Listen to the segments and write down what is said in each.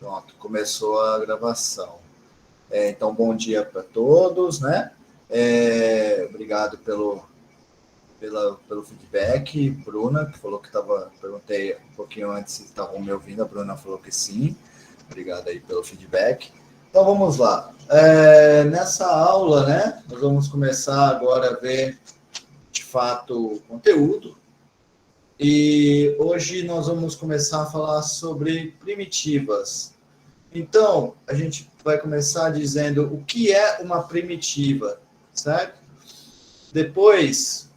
Pronto, começou a gravação. Então, bom dia para todos, né? Obrigado pelo feedback. Bruna, que falou que estava... Perguntei um pouquinho antes se estavam me ouvindo. A Bruna falou que sim. Obrigado aí pelo feedback. Então, vamos lá. Nessa aula, né? Nós vamos começar agora a ver, de fato, o conteúdo. E hoje nós vamos começar a falar sobre primitivas. Então, a gente vai começar dizendo o que é uma primitiva, certo? Depois,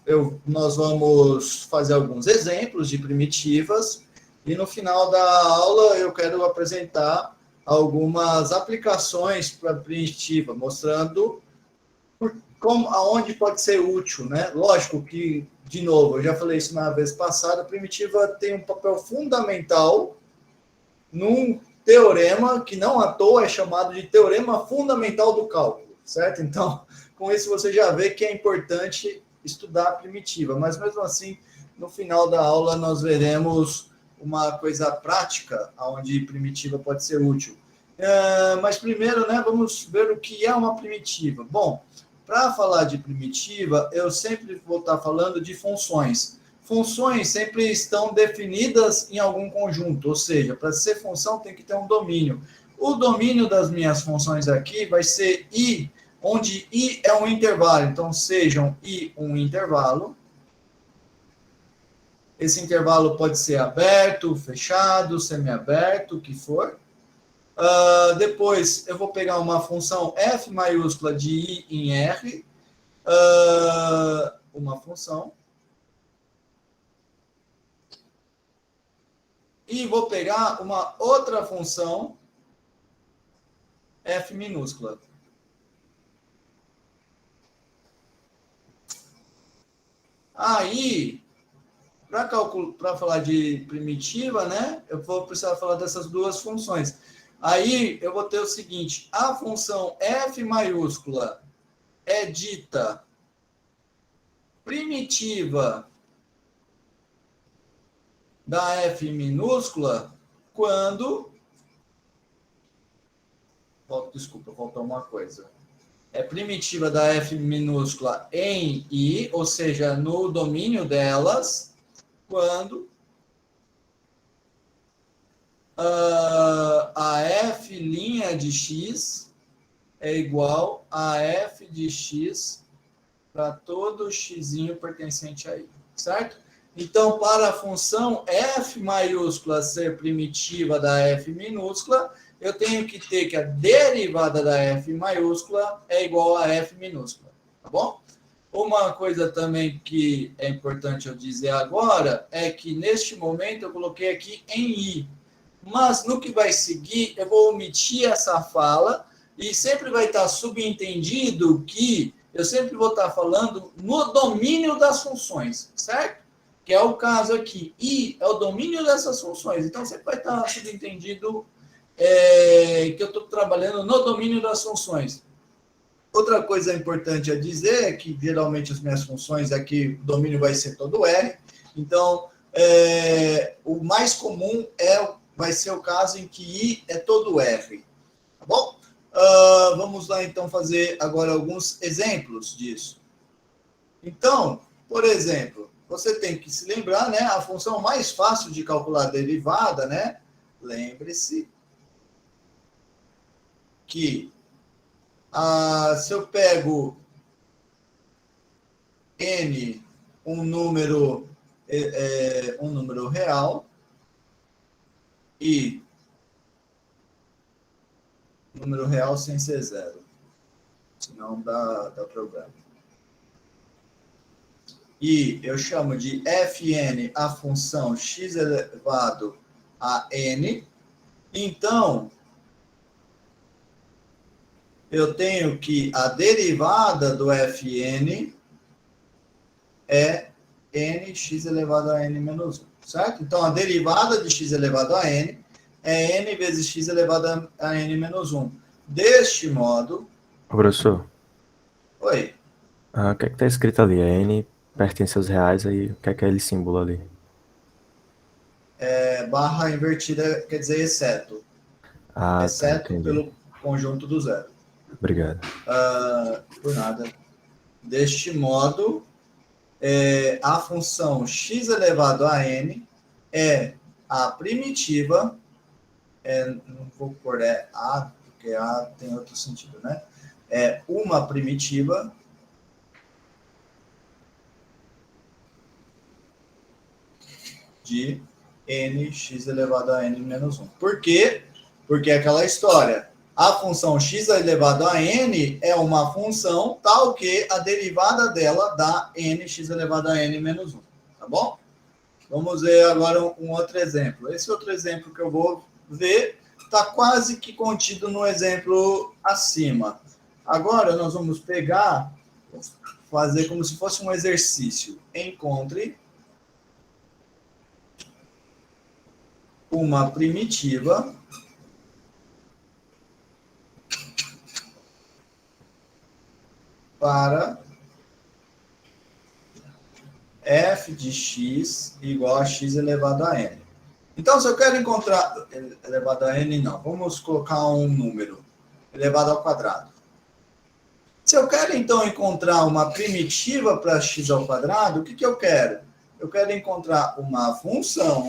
nós vamos fazer alguns exemplos de primitivas e no final da aula eu quero apresentar algumas aplicações para primitiva, mostrando aonde pode ser útil, né? Lógico que, de novo, eu já falei isso na vez passada, a primitiva tem um papel fundamental num teorema que não à toa é chamado de teorema fundamental do cálculo, certo? Então, com isso você já vê que é importante estudar a primitiva, mas mesmo assim, no final da aula nós veremos uma coisa prática onde primitiva pode ser útil. Mas primeiro, né, vamos ver o que é uma primitiva. Bom, para falar de primitiva, eu sempre vou estar falando de funções. Funções sempre estão definidas em algum conjunto, ou seja, para ser função tem que ter um domínio. O domínio das minhas funções aqui vai ser I, onde I é um intervalo, então sejam I um intervalo. Esse intervalo pode ser aberto, fechado, semiaberto, o que for. Depois eu vou pegar uma função f maiúscula de I em R, uma função. E vou pegar uma outra função f minúscula. Aí, para falar de primitiva, né, eu vou precisar falar dessas duas funções. Aí, eu vou ter o seguinte, a função f maiúscula é dita primitiva da f minúscula quando... Desculpa, faltou uma coisa. É primitiva da f minúscula em I, ou seja, no domínio delas, quando a f' de x é igual a f de x para todo x pertencente a I, certo? Então, para a função f maiúscula ser primitiva da f minúscula, eu tenho que ter que a derivada da f maiúscula é igual a f minúscula, tá bom? Uma coisa também que é importante eu dizer agora é que neste momento eu coloquei aqui em I, mas no que vai seguir eu vou omitir essa fala e sempre vai estar subentendido que eu sempre vou estar falando no domínio das funções, certo? Que é o caso aqui. I é o domínio dessas funções. Então, sempre vai estar subentendido que eu estou trabalhando no domínio das funções. Outra coisa importante a dizer é que, geralmente, as minhas funções aqui, o domínio vai ser todo R. Então, o mais comum vai ser o caso em que I é todo R. Tá bom? Vamos lá, então, fazer agora alguns exemplos disso. Então, por exemplo, você tem que se lembrar, né? A função mais fácil de calcular a derivada, né? Lembre-se que se eu pego n, um número real, e número real sem ser zero, senão dá problema. E eu chamo de fn a função x elevado a n. Então, eu tenho que a derivada do fn é nx elevado a n menos 1, certo? Então, a derivada de x elevado a n é n vezes x elevado a n menos 1. Deste modo... Professor, Oi. o que é que está escrito ali? É n pertence aos reais, aí o que é aquele símbolo ali? Barra invertida quer dizer exceto. Ah, tá, exceto entendi. pelo conjunto do zero. Obrigado. Por nada. Deste modo, a função x elevado a n é a primitiva, não vou pôr a, porque a tem outro sentido, né? É uma primitiva de nx elevado a n menos 1. Por quê? Porque é aquela história. A função x elevado a n é uma função tal que a derivada dela dá nx elevado a n menos 1. Tá bom? Vamos ver agora um outro exemplo. Esse outro exemplo que eu vou ver está quase que contido no exemplo acima. Agora nós vamos pegar, fazer como se fosse um exercício. Encontre uma primitiva para f de x igual a x elevado a n. Então, se eu quero encontrar elevado a n, não. Vamos colocar um número elevado ao quadrado. Se eu quero, então, encontrar uma primitiva para x ao quadrado, o que eu quero? Eu quero encontrar uma função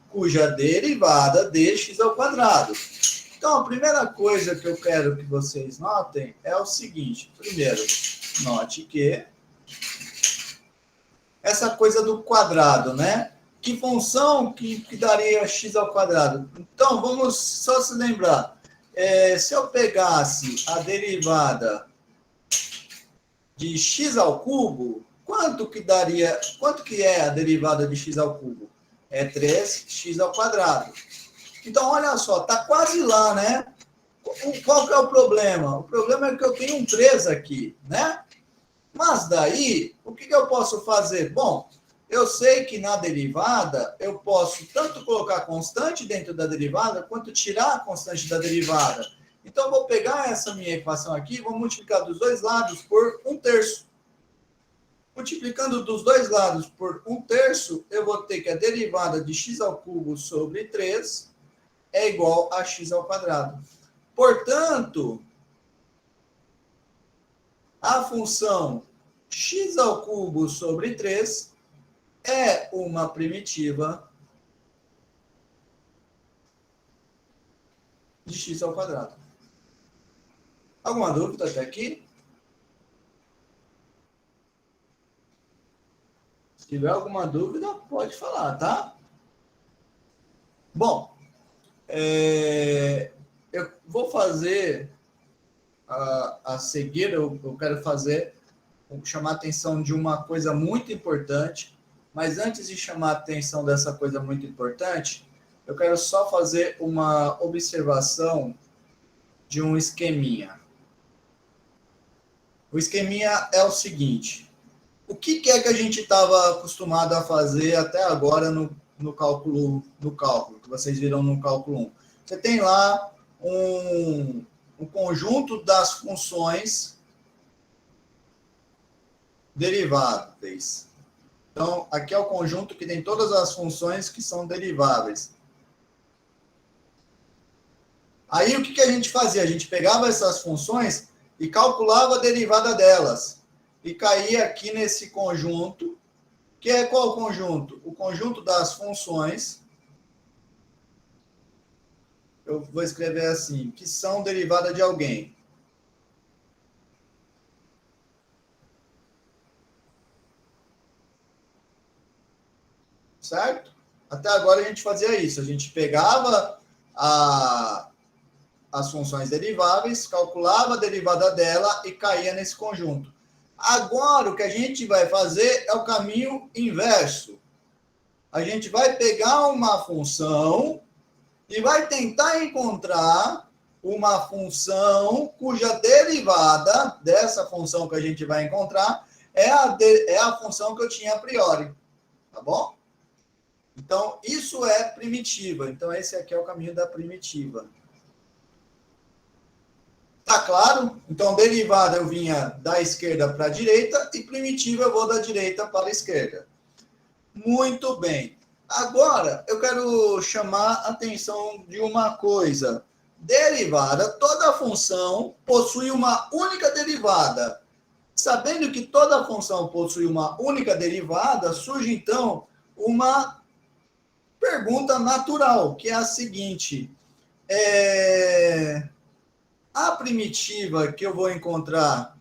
cuja derivada de x ao quadrado. Então, a primeira coisa que eu quero que vocês notem é o seguinte. Primeiro, note que essa coisa do quadrado, né? Que função que daria x ao quadrado? Então, vamos só se lembrar. Se eu pegasse a derivada de x ao cubo, quanto que é a derivada de x ao cubo? É 3x ao quadrado. Então, olha só, tá quase lá, né? Qual que é o problema? O problema é que eu tenho um 3 aqui, né? Mas daí, o que eu posso fazer? Bom, eu sei que na derivada, eu posso tanto colocar constante dentro da derivada, quanto tirar a constante da derivada. Então, eu vou pegar essa minha equação aqui e vou multiplicar dos dois lados por 1/3. Multiplicando dos dois lados por 1/3, eu vou ter que a derivada de x ao cubo sobre 3 é igual a x ao quadrado. Portanto, a função x ao cubo sobre 3 é uma primitiva de x ao quadrado. Alguma dúvida até aqui? Se tiver alguma dúvida, pode falar, tá? Bom, eu vou fazer a seguir, eu quero chamar a atenção de uma coisa muito importante, mas antes de chamar a atenção dessa coisa muito importante, eu quero só fazer uma observação de um esqueminha. O esqueminha é o seguinte: o que é que a gente estava acostumado a fazer até agora no cálculo, que vocês viram no cálculo 1? Você tem lá um conjunto das funções deriváveis. Então, aqui é o conjunto que tem todas as funções que são deriváveis. Aí, o que a gente fazia? A gente pegava essas funções e calculava a derivada delas. E caía aqui nesse conjunto, que é qual conjunto? O conjunto das funções, eu vou escrever assim, que são derivada de alguém. Certo? Até agora a gente fazia isso. A gente pegava as funções deriváveis, calculava a derivada dela e caía nesse conjunto. Agora, o que a gente vai fazer é o caminho inverso. A gente vai pegar uma função e vai tentar encontrar uma função cuja derivada dessa função que a gente vai encontrar é a função que eu tinha a priori. Tá bom? Então, isso é primitiva. Então, esse aqui é o caminho da primitiva. Tá claro? Então, derivada eu vinha da esquerda para a direita e primitiva eu vou da direita para a esquerda. Muito bem. Agora, eu quero chamar a atenção de uma coisa. derivada, toda função possui uma única derivada. Sabendo que toda função possui uma única derivada, surge então uma pergunta natural, que é a seguinte: a primitiva que eu vou encontrar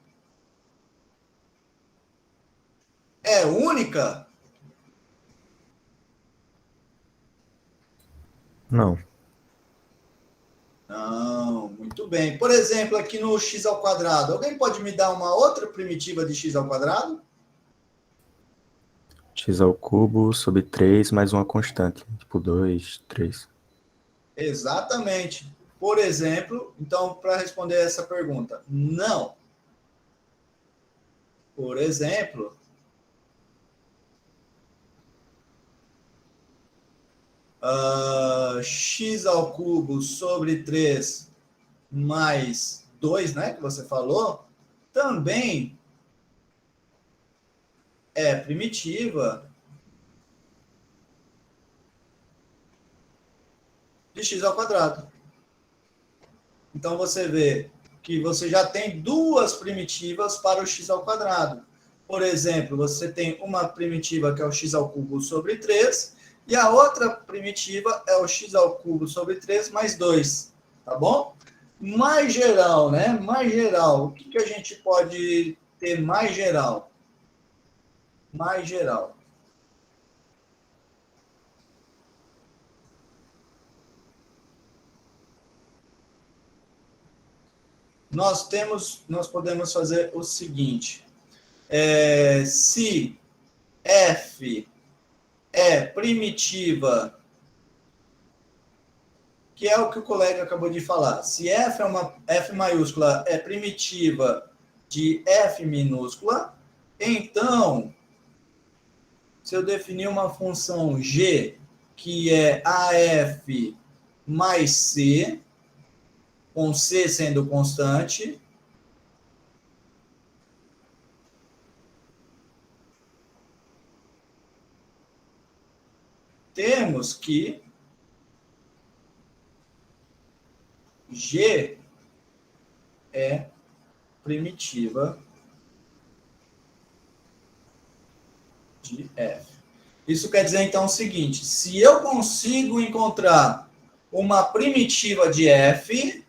é única? Não. Não, muito bem. Por exemplo, aqui no x ao quadrado, alguém pode me dar uma outra primitiva de x ao quadrado? X ao cubo sobre 3 mais uma constante. Tipo 2, 3. Exatamente. Por exemplo, então, para responder essa pergunta, não. Por exemplo, x ao cubo sobre 3 mais 2, né, que você falou, também é primitiva de x ao quadrado. Então, você vê que você já tem duas primitivas para o x ao quadrado. Por exemplo, você tem uma primitiva que é o x ao cubo sobre 3, e a outra primitiva é o x ao cubo sobre 3 mais 2, tá bom? Mais geral, né? Mais geral. O que a gente pode ter mais geral? Mais geral. Nós podemos fazer o seguinte: se f é primitiva, que é o que o colega acabou de falar, se f maiúscula é primitiva de f minúscula, então, se eu definir uma função g que é af mais c, com c sendo constante, temos que G é primitiva de F. Isso quer dizer, então, o seguinte: se eu consigo encontrar uma primitiva de F,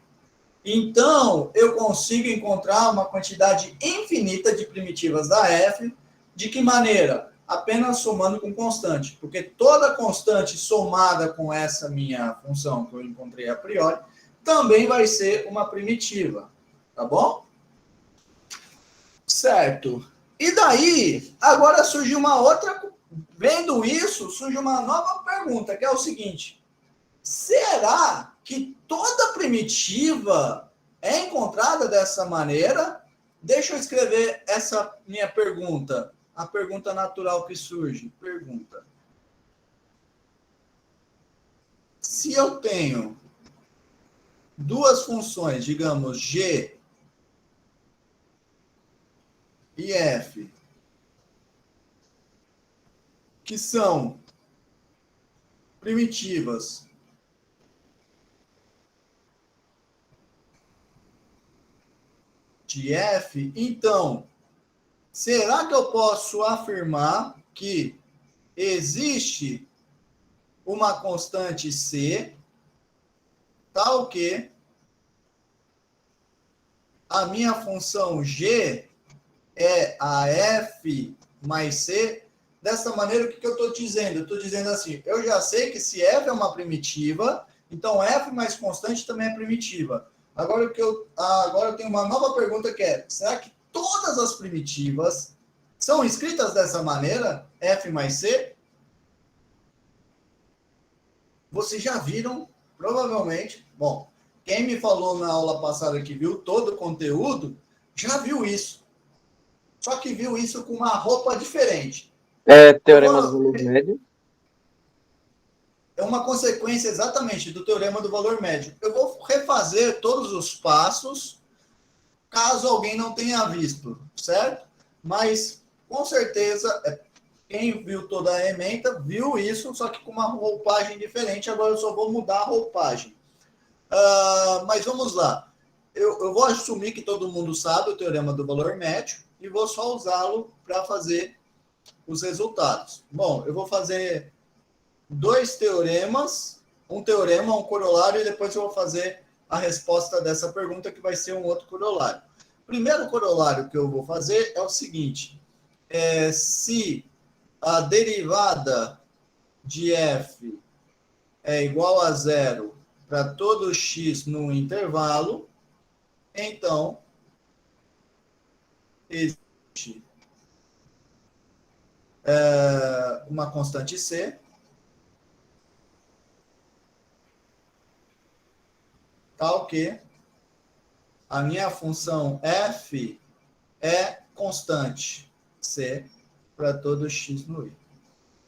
então eu consigo encontrar uma quantidade infinita de primitivas da F. De que maneira? Apenas somando com constante, porque toda constante somada com essa minha função que eu encontrei a priori, também vai ser uma primitiva, tá bom? Certo. E daí, agora surge uma outra, vendo isso, surge uma nova pergunta, que é o seguinte: será que toda primitiva é encontrada dessa maneira? Deixa eu escrever essa minha pergunta, a pergunta natural que surge. Pergunta: se eu tenho duas funções, digamos, g e f, que são primitivas de f, então, será que eu posso afirmar que existe uma constante c tal que a minha função g é a f mais c? Dessa maneira, o que eu estou dizendo? Eu estou dizendo assim: eu já sei que se f é uma primitiva, então f mais constante também é primitiva. Agora eu tenho uma nova pergunta, que é: será que todas as primitivas são escritas dessa maneira, f mais c? Vocês já viram, provavelmente, bom, quem me falou na aula passada que viu todo o conteúdo, já viu isso. Só que viu isso com uma roupa diferente. Teorema do valor médio. É uma consequência exatamente do teorema do valor médio. Eu vou refazer todos os passos, caso alguém não tenha visto, certo? Mas, com certeza, quem viu toda a ementa viu isso, só que com uma roupagem diferente. Agora eu só vou mudar a roupagem. Mas vamos lá. Eu vou assumir que todo mundo sabe o teorema do valor médio e vou só usá-lo para fazer os resultados. Bom, eu vou fazer dois teoremas, um teorema, um corolário, e depois eu vou fazer a resposta dessa pergunta, que vai ser um outro corolário. O primeiro corolário que eu vou fazer é o seguinte: se a derivada de f é igual a zero para todo x no intervalo, então existe uma constante c, tal que a minha função f é constante c para todo x no i.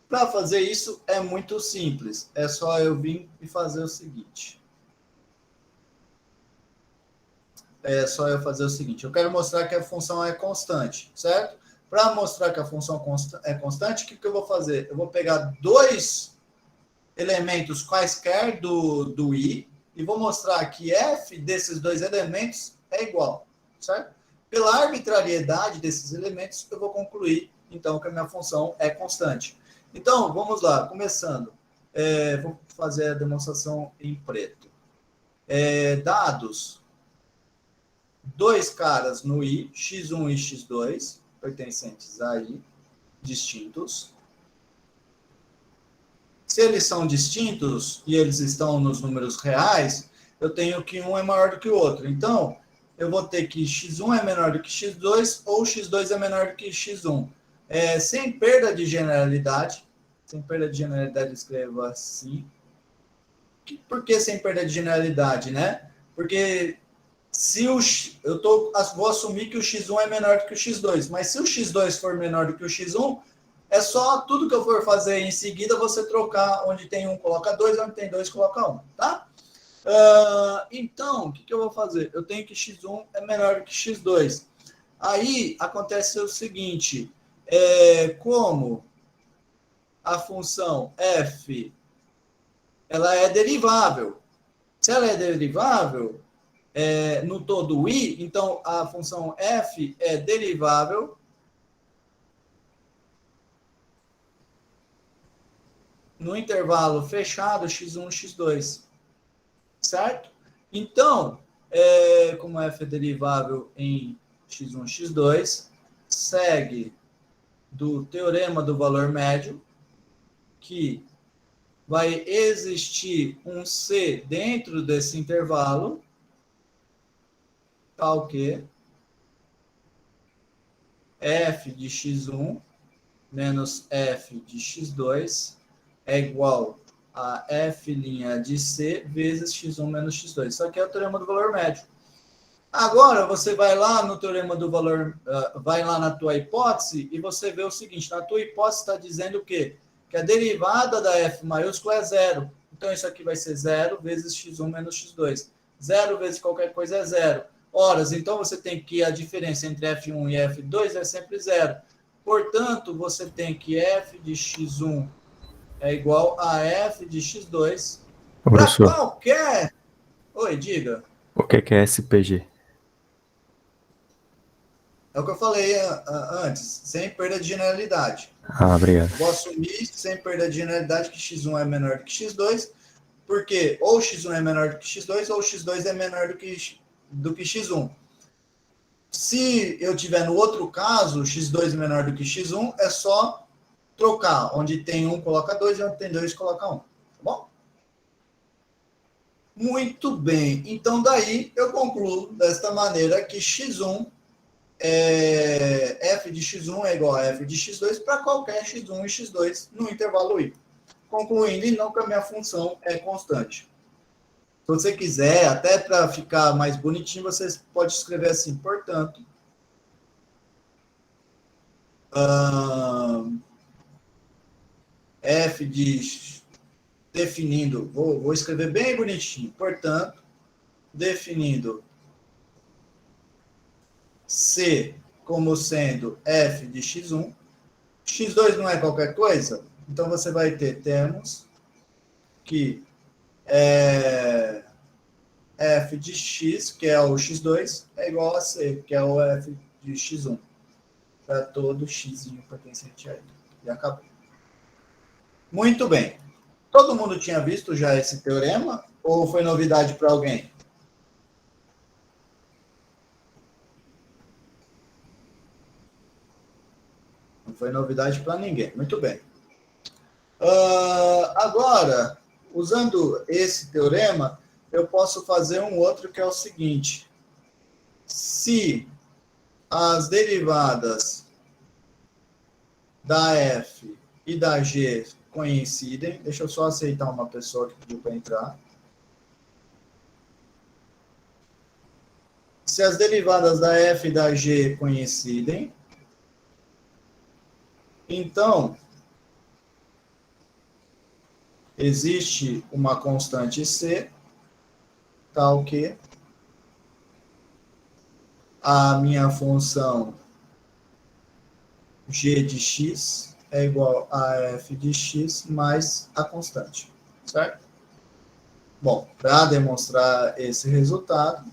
Para fazer isso é muito simples, é só eu vir e fazer o seguinte. Eu quero mostrar que a função é constante, certo? Para mostrar que a função é constante, o que eu vou fazer? Eu vou pegar dois elementos quaisquer do i e vou mostrar que f desses dois elementos é igual, certo? Pela arbitrariedade desses elementos, eu vou concluir, então, que a minha função é constante. Então, vamos lá, começando. Vou fazer a demonstração em preto. Dados dois caras no i, x1 e x2, pertencentes a i, distintos. Se eles são distintos e eles estão nos números reais, eu tenho que um é maior do que o outro. Então, eu vou ter que x1 é menor do que x2 ou x2 é menor do que x1. Sem perda de generalidade, eu escrevo assim. Por que sem perda de generalidade, né? Porque se vou assumir que o x1 é menor do que o x2, mas se o x2 for menor do que o x1, é só tudo que eu for fazer em seguida você trocar, onde tem 1 coloca 2, onde tem 2 coloca 1, tá? Então, o que eu vou fazer? Eu tenho que x1 é menor do que x2. Aí acontece o seguinte: como a função f ela é derivável. Se ela é derivável no todo i, então a função f é derivável no intervalo fechado x1, x2. Certo? Então, como f é derivável em x1, x2, segue do teorema do valor médio que vai existir um c dentro desse intervalo, tal que f de x1 menos f de x2 é igual a f' de c vezes x1 menos x2. Isso aqui é o teorema do valor médio. Agora, você vai lá no teorema do valor, vai lá na tua hipótese e você vê o seguinte: na tua hipótese está dizendo o quê? Que a derivada da f maiúscula é zero. Então, isso aqui vai ser 0 vezes x1 menos x2. 0 vezes qualquer coisa é 0. Horas, então você tem que a diferença entre f1 e f2 é sempre 0. Portanto, você tem que f de x1 é igual a f de x2 para qualquer... Oi, diga. O que é SPG? É o que eu falei antes, sem perda de generalidade. Obrigado. Vou assumir, sem perda de generalidade, que x1 é menor do que x2, porque ou x1 é menor do que x2, ou x2 é menor do que x1. Se eu tiver no outro caso, x2 é menor do que x1, é só trocar. Onde tem 1, coloca 2, e onde tem 2, coloca 1. Tá bom? Muito bem. Então, daí, eu concluo desta maneira que x1 f de x1 é igual a f de x2 para qualquer x1 e x2 no intervalo i. Concluindo, então, que a minha função é constante. Se você quiser, até para ficar mais bonitinho, você pode escrever assim: portanto, f de... definindo, vou escrever bem bonitinho. Portanto, definindo C como sendo f de x1, x2 não é qualquer coisa, então você vai ter termos que f de x, que é o x2, é igual a c, que é o f de x1. Para todo x pertencente a ele. E acabou. Muito bem. Todo mundo tinha visto já esse teorema? Ou foi novidade para alguém? Não foi novidade para ninguém. Muito bem. Agora, usando esse teorema, eu posso fazer um outro que é o seguinte. Se as derivadas da f e da g coincidem, deixa eu só aceitar uma pessoa que pediu para entrar. Se as derivadas da f e da g coincidem, então existe uma constante c, tal que a minha função g de x é igual a f de x mais a constante, certo? Bom, para demonstrar esse resultado,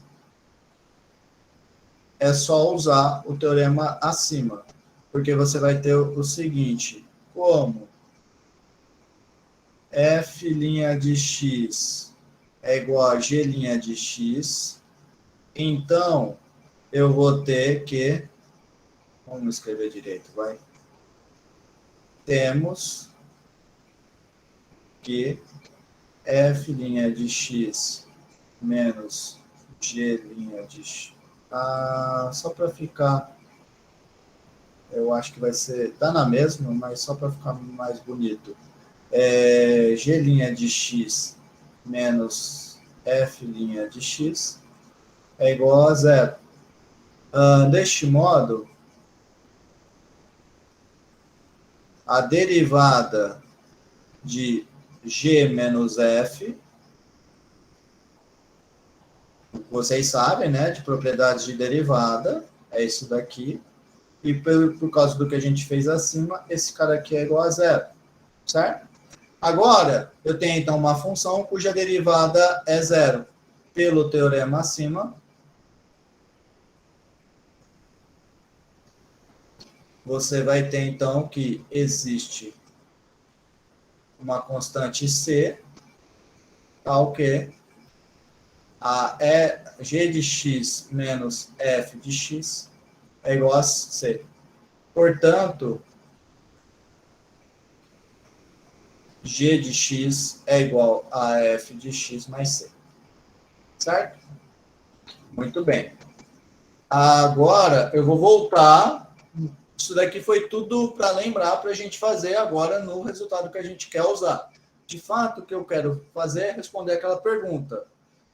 é só usar o teorema acima, porque você vai ter o seguinte, como f' de x é igual a g' de x, então eu vou ter que, vamos escrever direito, vai. Temos que f' de x menos g' de x. Só para ficar, eu acho que vai ser, tá na mesma, mas só para ficar mais bonito. G' de x menos f' de x é igual a zero. Deste modo, a derivada de g menos f, vocês sabem, né, de propriedades de derivada, é isso daqui, e por causa do que a gente fez acima, esse cara aqui é igual a zero, certo? Agora, eu tenho então uma função cuja derivada é zero. Pelo teorema acima, você vai ter então que existe uma constante c, tal que a g de x menos f de x é igual a c. Portanto, g de x é igual a f de x mais c. Certo? Muito bem. Agora, eu vou voltar. Isso daqui foi tudo para lembrar, para a gente fazer agora no resultado que a gente quer usar. De fato, o que eu quero fazer é responder aquela pergunta.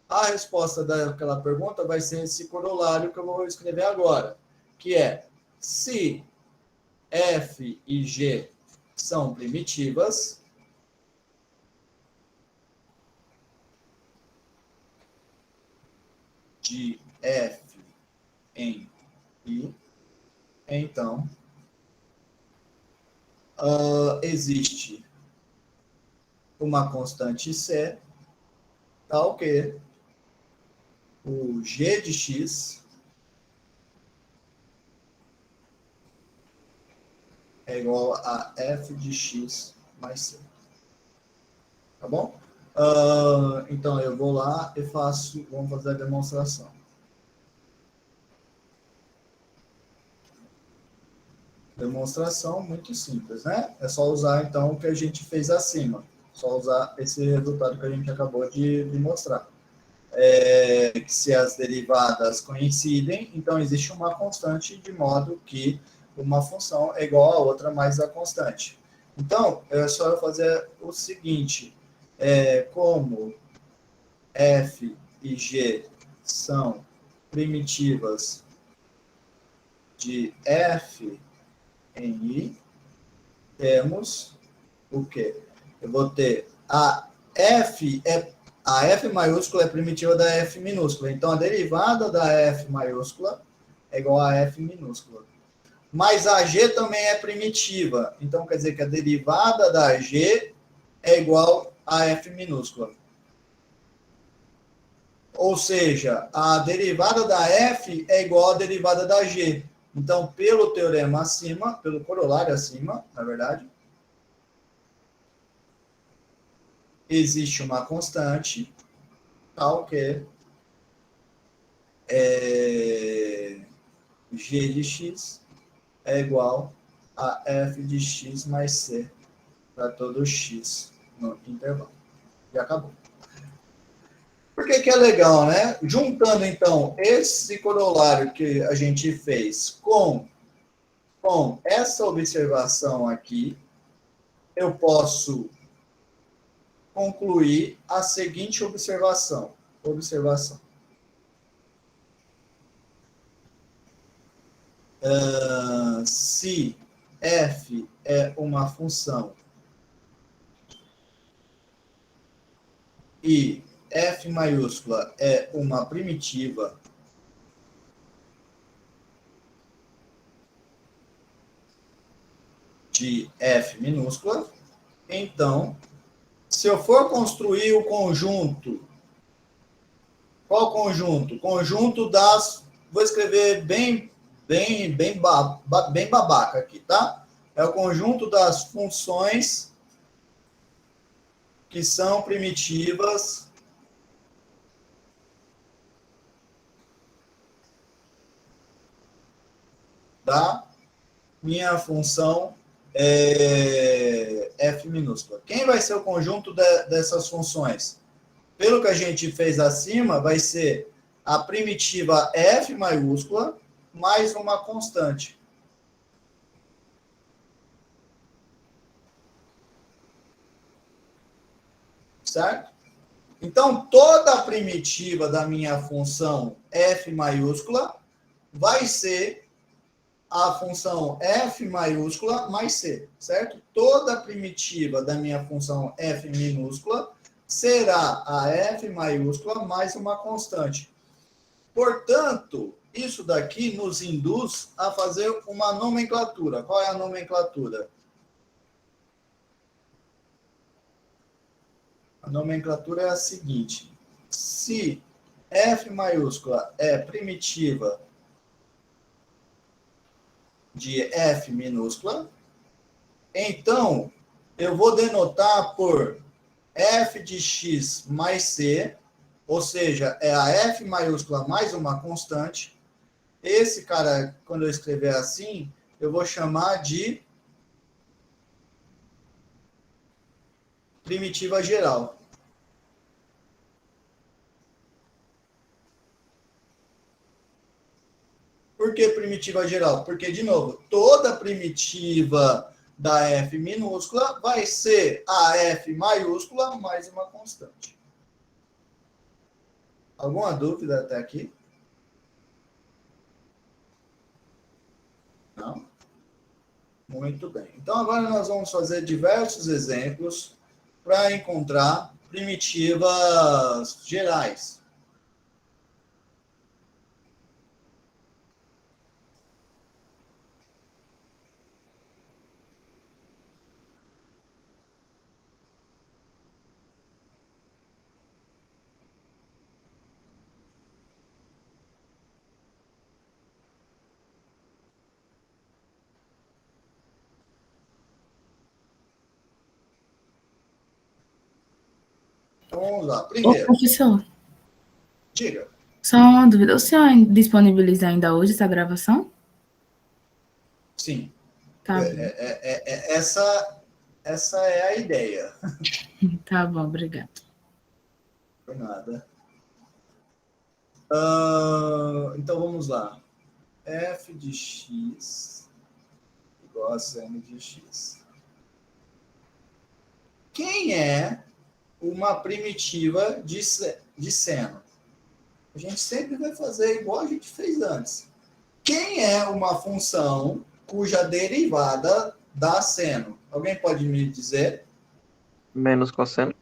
A resposta daquela pergunta vai ser esse corolário que eu vou escrever agora, que é, se f e g são primitivas, de f em i, então existe uma constante c, tal que o g de x é igual a f de x mais c. Tá bom? Então eu vou lá e vamos fazer a demonstração. Demonstração muito simples, né? É só usar então o que a gente fez acima. Só usar esse resultado que a gente acabou de mostrar. Que se as derivadas coincidem, então existe uma constante de modo que uma função é igual a outra mais a constante. Então, é só eu fazer o seguinte, como f e g são primitivas de f em i, temos o quê? Eu vou ter a f maiúscula é primitiva da f minúscula. Então, a derivada da f maiúscula é igual a f minúscula. Mas a g também é primitiva. Então, quer dizer que a derivada da g é igual a f minúscula. ou seja, a derivada da f é igual à derivada da g. Então, pelo teorema acima, pelo corolário acima, na verdade, existe uma constante tal que g de x é igual a f de x mais c para todo x no intervalo. E acabou. Por que é legal, né? Juntando, então, esse corolário que a gente fez com essa observação aqui, eu posso concluir a seguinte observação. Se f é uma função e f maiúscula é uma primitiva de f minúscula, então, se eu for construir o conjunto, qual conjunto? Conjunto das, vou escrever bem babaca aqui, tá? É o conjunto das funções que são primitivas da minha função f minúscula. Quem vai ser o conjunto dessas funções? Pelo que a gente fez acima, vai ser a primitiva f maiúscula mais uma constante. Certo? Então, toda a primitiva da minha função f maiúscula vai ser a função f maiúscula mais c, certo? Toda a primitiva da minha função f minúscula será a f maiúscula mais uma constante. Portanto, isso daqui nos induz a fazer uma nomenclatura. Qual é a nomenclatura? A nomenclatura é a seguinte: se f maiúscula é primitiva de f minúscula, então eu vou denotar por f de x mais c, ou seja, é a f maiúscula mais uma constante. Esse cara, quando eu escrever assim, eu vou chamar de primitiva geral. Por que primitiva geral? Porque, de novo, toda primitiva da f minúscula vai ser a f maiúscula mais uma constante. Alguma dúvida até aqui? Não? Muito bem. Então, agora nós vamos fazer diversos exemplos para encontrar primitivas gerais. Então, vamos lá. Ô, Primeiro, professor, diga. só uma dúvida. O senhor disponibiliza ainda hoje essa gravação? Sim. Tá bom. Essa é a ideia. Tá bom, obrigada. Por nada. Então, vamos lá. F de x igual a seno de x. Quem é uma primitiva de seno? A gente sempre vai fazer igual a gente fez antes. Quem é uma função cuja derivada dá seno? Alguém pode me dizer? Menos cosseno.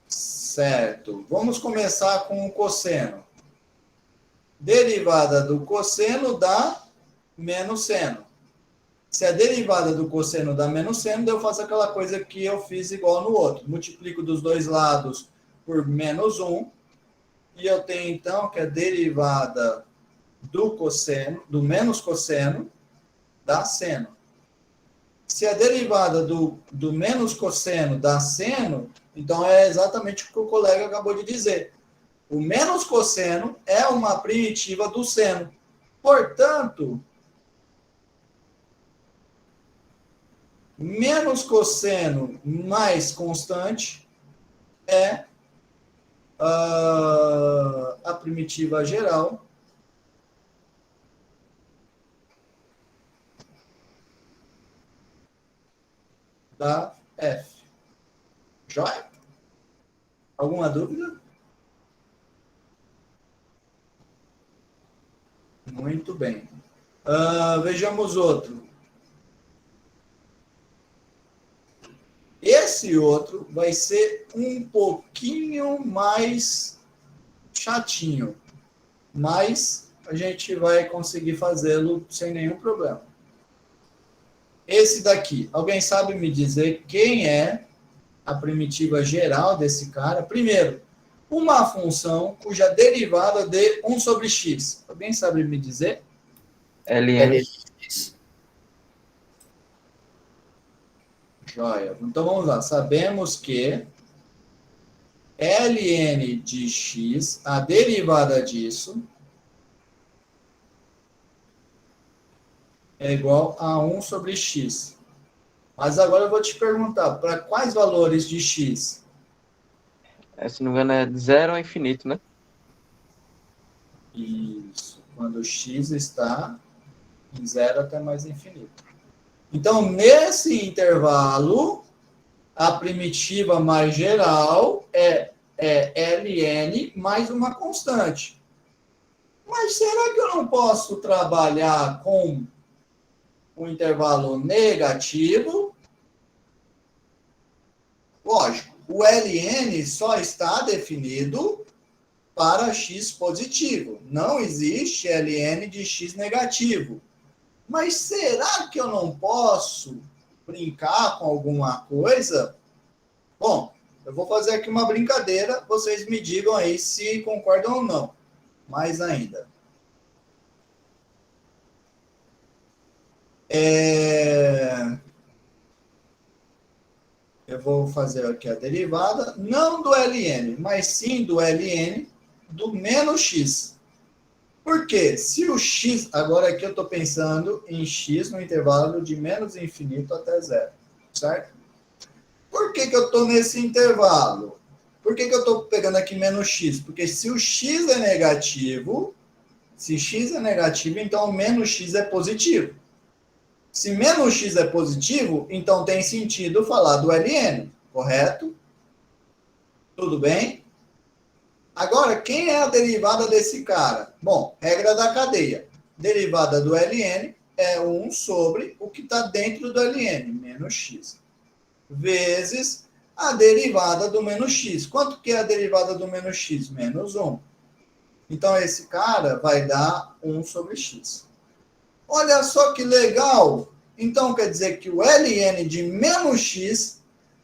Certo. Vamos começar com o cosseno. Derivada do cosseno dá menos seno. Se a derivada do cosseno dá menos seno, eu faço aquela coisa que eu fiz igual no outro. Multiplico dos dois lados por menos 1, e eu tenho, então, que a derivada do cosseno, do menos cosseno, dá seno. Se a derivada do menos cosseno dá seno, então é exatamente o que o colega acabou de dizer. O menos cosseno é uma primitiva do seno. Portanto, menos cosseno mais constante é a primitiva geral da f. Joia? Alguma dúvida? Muito bem. Vejamos outro. Esse outro vai ser um pouquinho mais chatinho, mas a gente vai conseguir fazê-lo sem nenhum problema. Esse daqui, alguém sabe me dizer quem é a primitiva geral desse cara? Primeiro, uma função cuja derivada dê 1 sobre x. Alguém sabe me dizer? LN. Joia. Então vamos lá. Sabemos que ln de x, a derivada disso, é igual a 1 sobre x. Mas agora eu vou te perguntar, para quais valores de x? Se não me engano, é de 0 a infinito, né? Isso. Quando x está em 0 até mais infinito. Então, nesse intervalo, a primitiva mais geral é ln mais uma constante. Mas será que eu não posso trabalhar com o intervalo negativo? Lógico, o ln só está definido para x positivo. Não existe ln de x negativo. Mas será que eu não posso brincar com alguma coisa? Bom, eu vou fazer aqui uma brincadeira, vocês me digam aí se concordam ou não. Mais ainda. Eu vou fazer aqui a derivada, não do ln, mas sim do ln do menos x. Por quê? Se o x, agora aqui eu estou pensando em x no intervalo de menos infinito até zero, certo? Por que eu estou nesse intervalo? Por que eu estou pegando aqui menos x? Porque se o x é negativo, então menos x é positivo. Se menos x é positivo, então tem sentido falar do ln, correto? Tudo bem? Agora, quem é a derivada desse cara? Bom, regra da cadeia. Derivada do ln é 1 sobre o que está dentro do ln, menos x, vezes a derivada do menos x. Quanto que é a derivada do menos x? Menos 1. Então, esse cara vai dar 1 sobre x. Olha só que legal! Então, quer dizer que o ln de menos x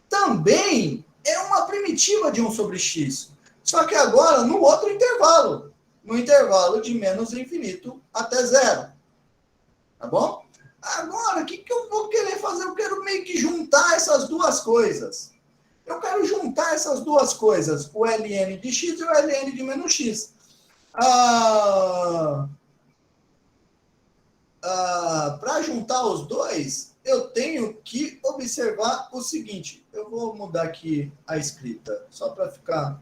também é uma primitiva de 1 sobre x. Só que agora no outro intervalo. No intervalo de menos infinito até zero. Tá bom? Agora, o que eu vou querer fazer? Eu quero meio que juntar essas duas coisas. Eu quero juntar essas duas coisas. O ln de x e o ln de menos x. Para juntar os dois, eu tenho que observar o seguinte. Eu vou mudar aqui a escrita, só para ficar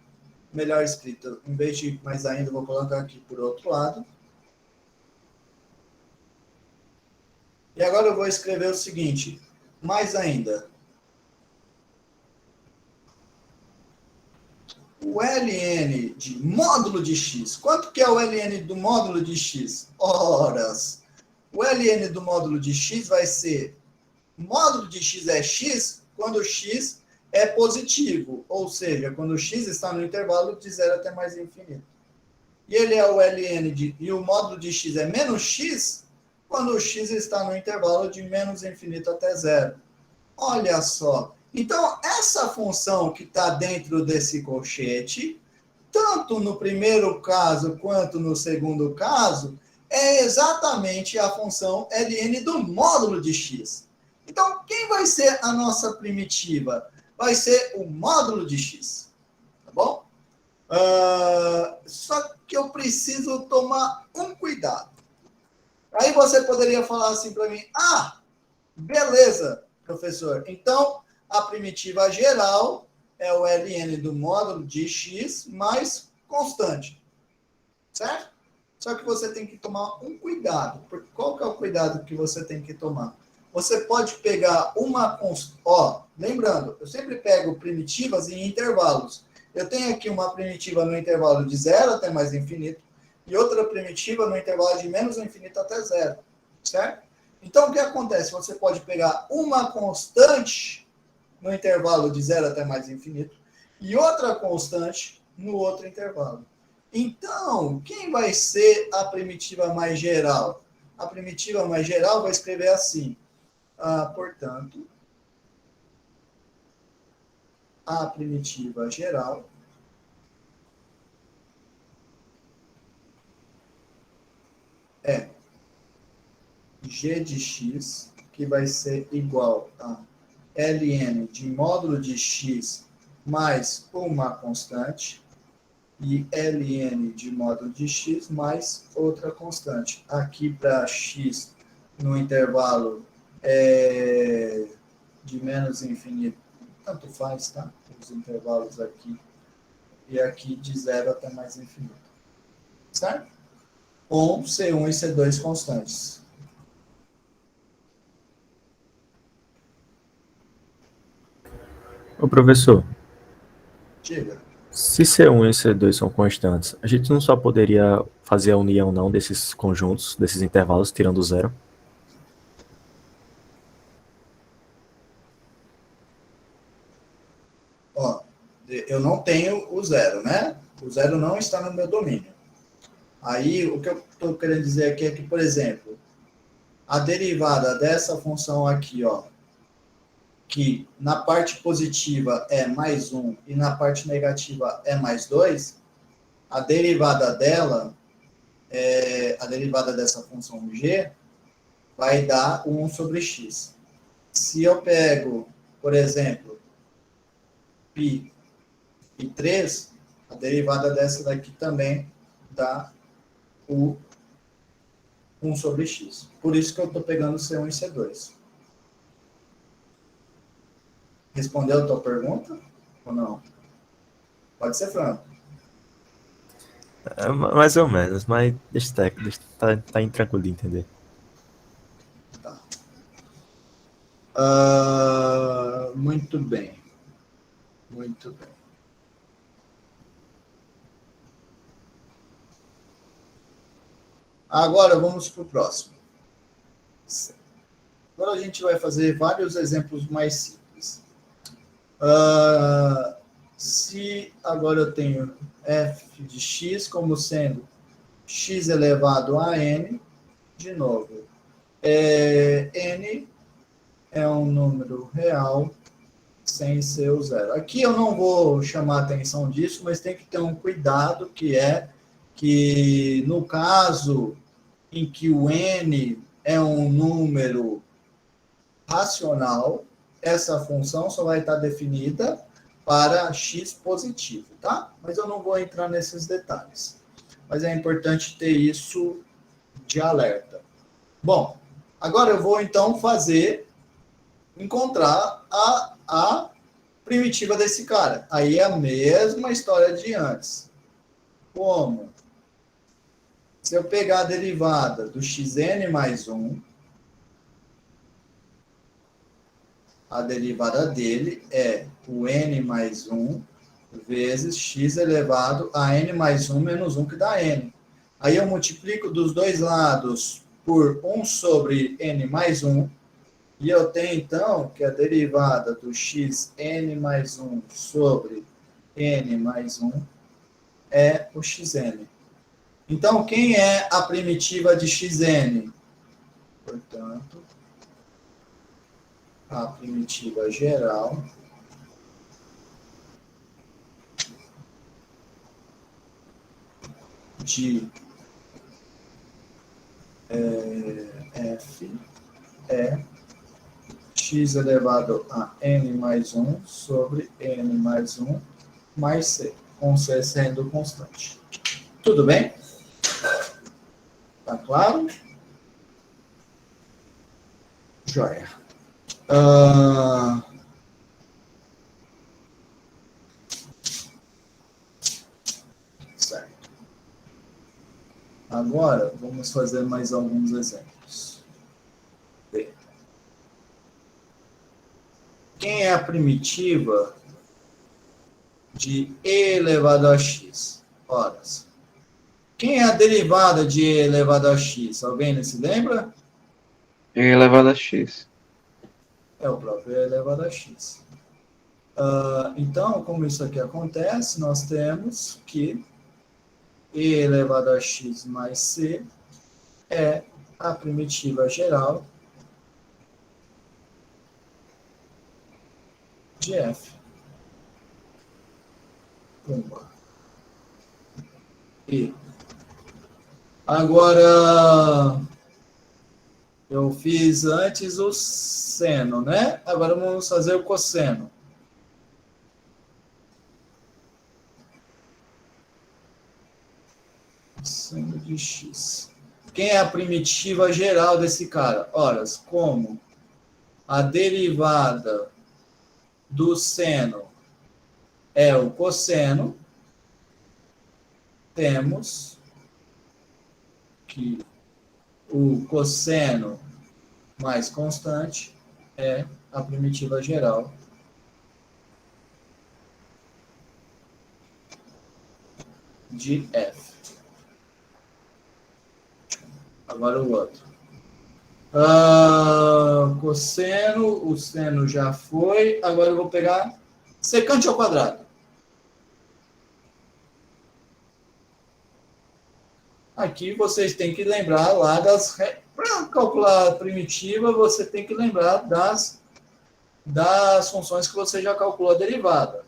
melhor escrita. Em vez de mais ainda, eu vou colocar aqui por outro lado. E agora eu vou escrever o seguinte, mais ainda. O ln de módulo de x. Quanto que é o ln do módulo de x? Horas. O ln do módulo de x vai ser... Módulo de x é x quando x é positivo. Ou seja, quando x está no intervalo de 0 até mais infinito. E ele é o ln e o módulo de x é menos x quando o x está no intervalo de menos infinito até 0. Olha só. Então, essa função que está dentro desse colchete, tanto no primeiro caso quanto no segundo caso, é exatamente a função ln do módulo de x. Então, quem vai ser a nossa primitiva? Vai ser o módulo de x, tá bom? Só que eu preciso tomar um cuidado. Aí você poderia falar assim para mim, beleza, professor. Então, a primitiva geral é o ln do módulo de x mais constante, certo? Só que você tem que tomar um cuidado. Qual que é o cuidado que você tem que tomar? Você pode pegar uma... lembrando, eu sempre pego primitivas em intervalos. Eu tenho aqui uma primitiva no intervalo de 0 até mais infinito e outra primitiva no intervalo de menos infinito até 0, certo? Então, o que acontece? Você pode pegar uma constante no intervalo de 0 até mais infinito e outra constante no outro intervalo. Então, quem vai ser a primitiva mais geral? A primitiva mais geral vai escrever assim. Portanto, a primitiva geral é g de x, que vai ser igual a ln de módulo de x mais uma constante, e ln de módulo de x mais outra constante. Aqui para x no intervalo de menos infinito, tanto faz, tá? Os intervalos aqui. E aqui de 0 até mais infinito. Certo? Com C1 e C2 constantes. Ô, professor, Diga. se C1 e C2 são constantes, a gente não só poderia fazer a união não desses conjuntos, desses intervalos, tirando o zero? Eu não tenho o zero, né? O zero não está no meu domínio. Aí, o que eu estou querendo dizer aqui é que, por exemplo, a derivada dessa função aqui, que na parte positiva é mais 1 e na parte negativa é mais 2, a derivada dela, a derivada dessa função g, vai dar 1 sobre x. Se eu pego, por exemplo, π e 3, a derivada dessa daqui também dá o 1 sobre x. Por isso que eu estou pegando C1 e C2. Respondeu a tua pergunta ou não? Pode ser franco. Mais ou menos, mas deixa tá intranquilo de entender. Tá. Muito bem. Muito bem. Agora vamos para o próximo. Agora a gente vai fazer vários exemplos mais simples. Se agora eu tenho f de x como sendo x elevado a n, de novo, n é um número real sem ser o zero. Aqui eu não vou chamar a atenção disso, mas tem que ter um cuidado, que no caso em que o n é um número racional, essa função só vai estar definida para x positivo, tá? Mas eu não vou entrar nesses detalhes. Mas é importante ter isso de alerta. Bom, agora eu vou então encontrar a primitiva desse cara. Aí é a mesma história de antes. Como? Se eu pegar a derivada do xn mais 1, a derivada dele é o n mais 1 vezes x elevado a n mais 1 menos 1, que dá n. Aí eu multiplico dos dois lados por 1 sobre n mais 1, e eu tenho, então, que a derivada do xn mais 1 sobre n mais 1 é o xn. Então, quem é a primitiva de xn? Portanto, a primitiva geral de f é x elevado a n mais 1 sobre n mais 1 mais c, com c sendo constante. Tudo bem? Tá claro? Joia. Certo. Agora, vamos fazer mais alguns exemplos. B. Quem é a primitiva de e elevado a x? Ora, quem é a derivada de e elevado a x? Alguém se lembra? E elevado a x. É o próprio e elevado a x. Então, como isso aqui acontece, nós temos que e elevado a x mais c é a primitiva geral de f. E agora eu fiz antes o seno, né? Agora vamos fazer o cosseno. Seno de x. Quem é a primitiva geral desse cara? Ora, como a derivada do seno é o cosseno, temos que o cosseno mais constante é a primitiva geral de f. Agora o outro. Cosseno, o seno já foi. Agora eu vou pegar secante ao quadrado. Aqui vocês têm que lembrar lá das... Para calcular a primitiva, você tem que lembrar das funções que você já calculou a derivada.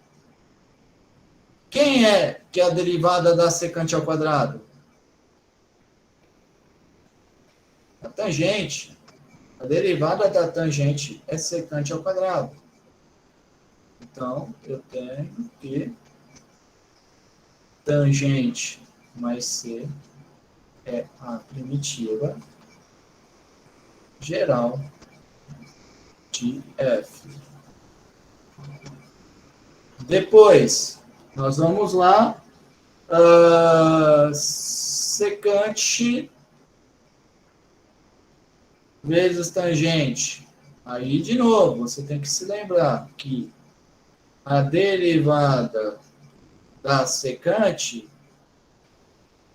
Quem é que é a derivada da secante ao quadrado? A tangente. A derivada da tangente é secante ao quadrado. Então, eu tenho que tangente mais c é a primitiva geral de f. Depois, nós vamos lá, secante vezes tangente. Aí, de novo, você tem que se lembrar que a derivada da secante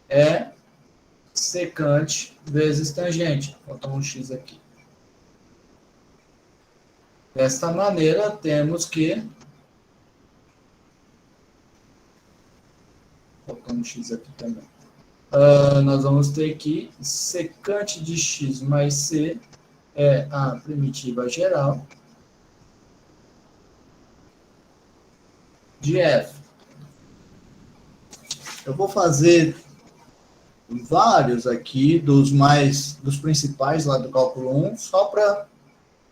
é secante vezes tangente. Falta um x aqui. Desta maneira, temos que... Falta um x aqui também. Nós vamos ter que secante de x mais c é a primitiva geral de f. Eu vou fazer vários aqui, dos principais lá do cálculo 1, só para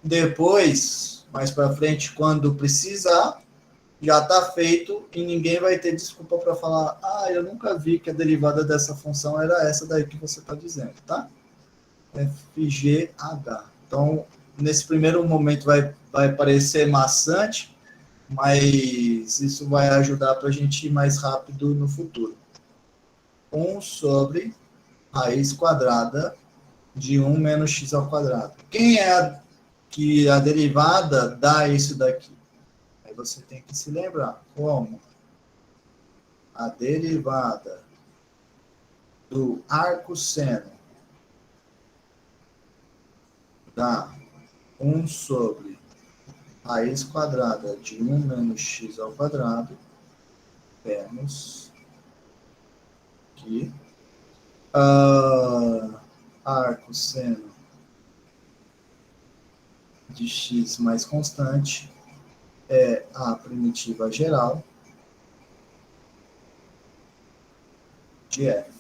depois, mais para frente, quando precisar, já está feito e ninguém vai ter desculpa para falar, eu nunca vi que a derivada dessa função era essa daí que você está dizendo, tá? FGH. Então, nesse primeiro momento vai parecer maçante, mas isso vai ajudar para a gente ir mais rápido no futuro. 1 sobre raiz quadrada de 1 menos x ao quadrado. Quem é que a derivada dá isso daqui? Aí você tem que se lembrar como a derivada do arcosseno dá 1 sobre raiz quadrada de 1 menos x ao quadrado. Temos que arcosseno de x mais constante é a primitiva geral de f.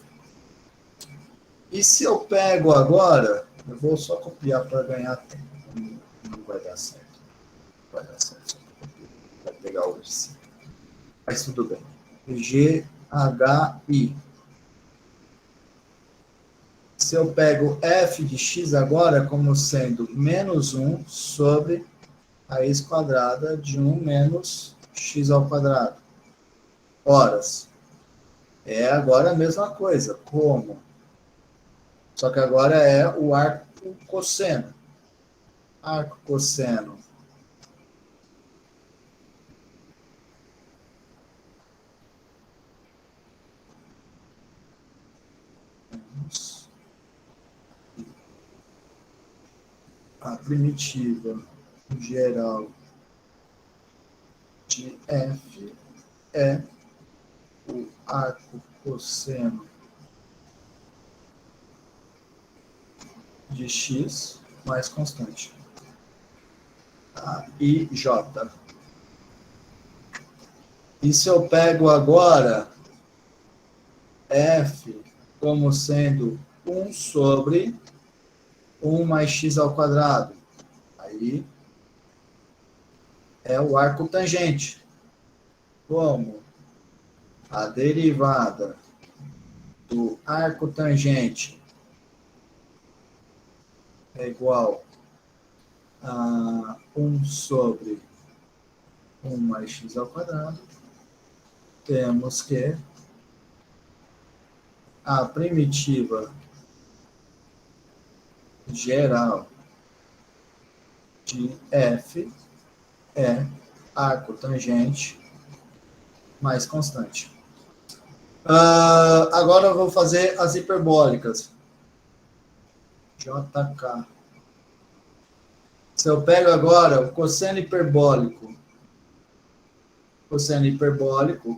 E se eu pego agora, eu vou só copiar para ganhar tempo. Não vai dar certo. Não vai dar certo. Vai pegar o índice. Mas tudo bem. GHI. Se eu pego f de x agora como sendo menos 1 sobre raiz quadrada de 1 menos x ao quadrado. Horas. É agora a mesma coisa. Como? Só que agora é o arco cosseno. Arco cosseno. A primitiva geral de f é o arco cosseno de x mais constante. I, J. E se eu pego agora f como sendo 1 sobre 1 mais x ao quadrado, aí é o arco tangente. Como a derivada do arco tangente é igual a 1 sobre 1 mais x ao quadrado, temos que a primitiva geral de f é arco tangente mais constante. Agora eu vou fazer as hiperbólicas. JK. Se eu pego agora o cosseno hiperbólico,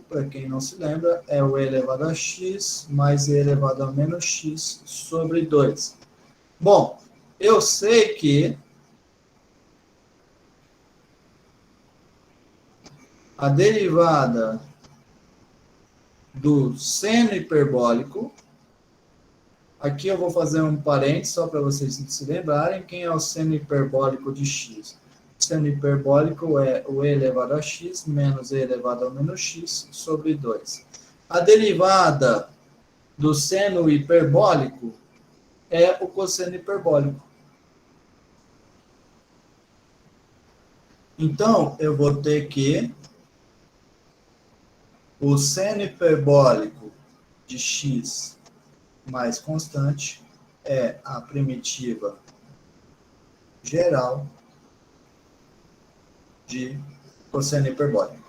para quem não se lembra, é o e elevado a x mais e elevado a menos x sobre 2. Bom, eu sei que a derivada do seno hiperbólico, aqui eu vou fazer um parênteses só para vocês se lembrarem, quem é o seno hiperbólico de x? O seno hiperbólico é o e elevado a x menos e elevado a menos x sobre 2. A derivada do seno hiperbólico é o cosseno hiperbólico. Então, eu vou ter que o seno hiperbólico de x mais constante é a primitiva geral de cosseno hiperbólico.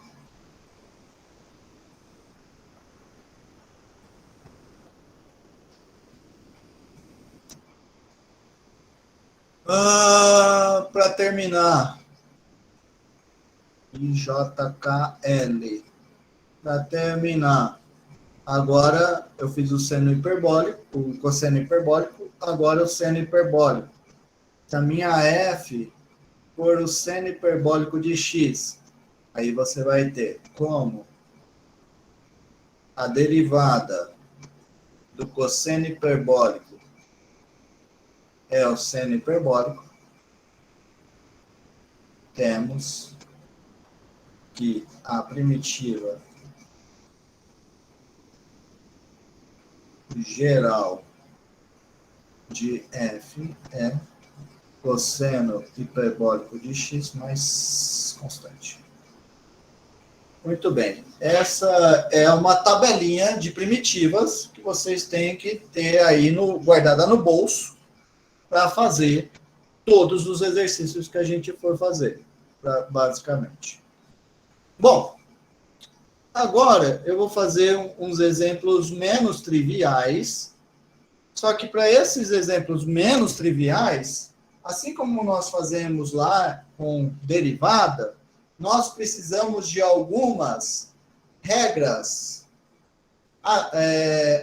Para terminar, IJKL. Para terminar, agora eu fiz o seno hiperbólico, o cosseno hiperbólico, agora o seno hiperbólico. Se a minha f for o seno hiperbólico de x, aí você vai ter como a derivada do cosseno hiperbólico é o seno hiperbólico, temos que a primitiva geral de f é cosseno hiperbólico de x mais constante. Muito bem. Essa é uma tabelinha de primitivas que vocês têm que ter aí guardada no bolso para fazer todos os exercícios que a gente for fazer, basicamente. Bom, agora eu vou fazer uns exemplos menos triviais, só que para esses exemplos menos triviais, assim como nós fazemos lá com derivada, nós precisamos de algumas regras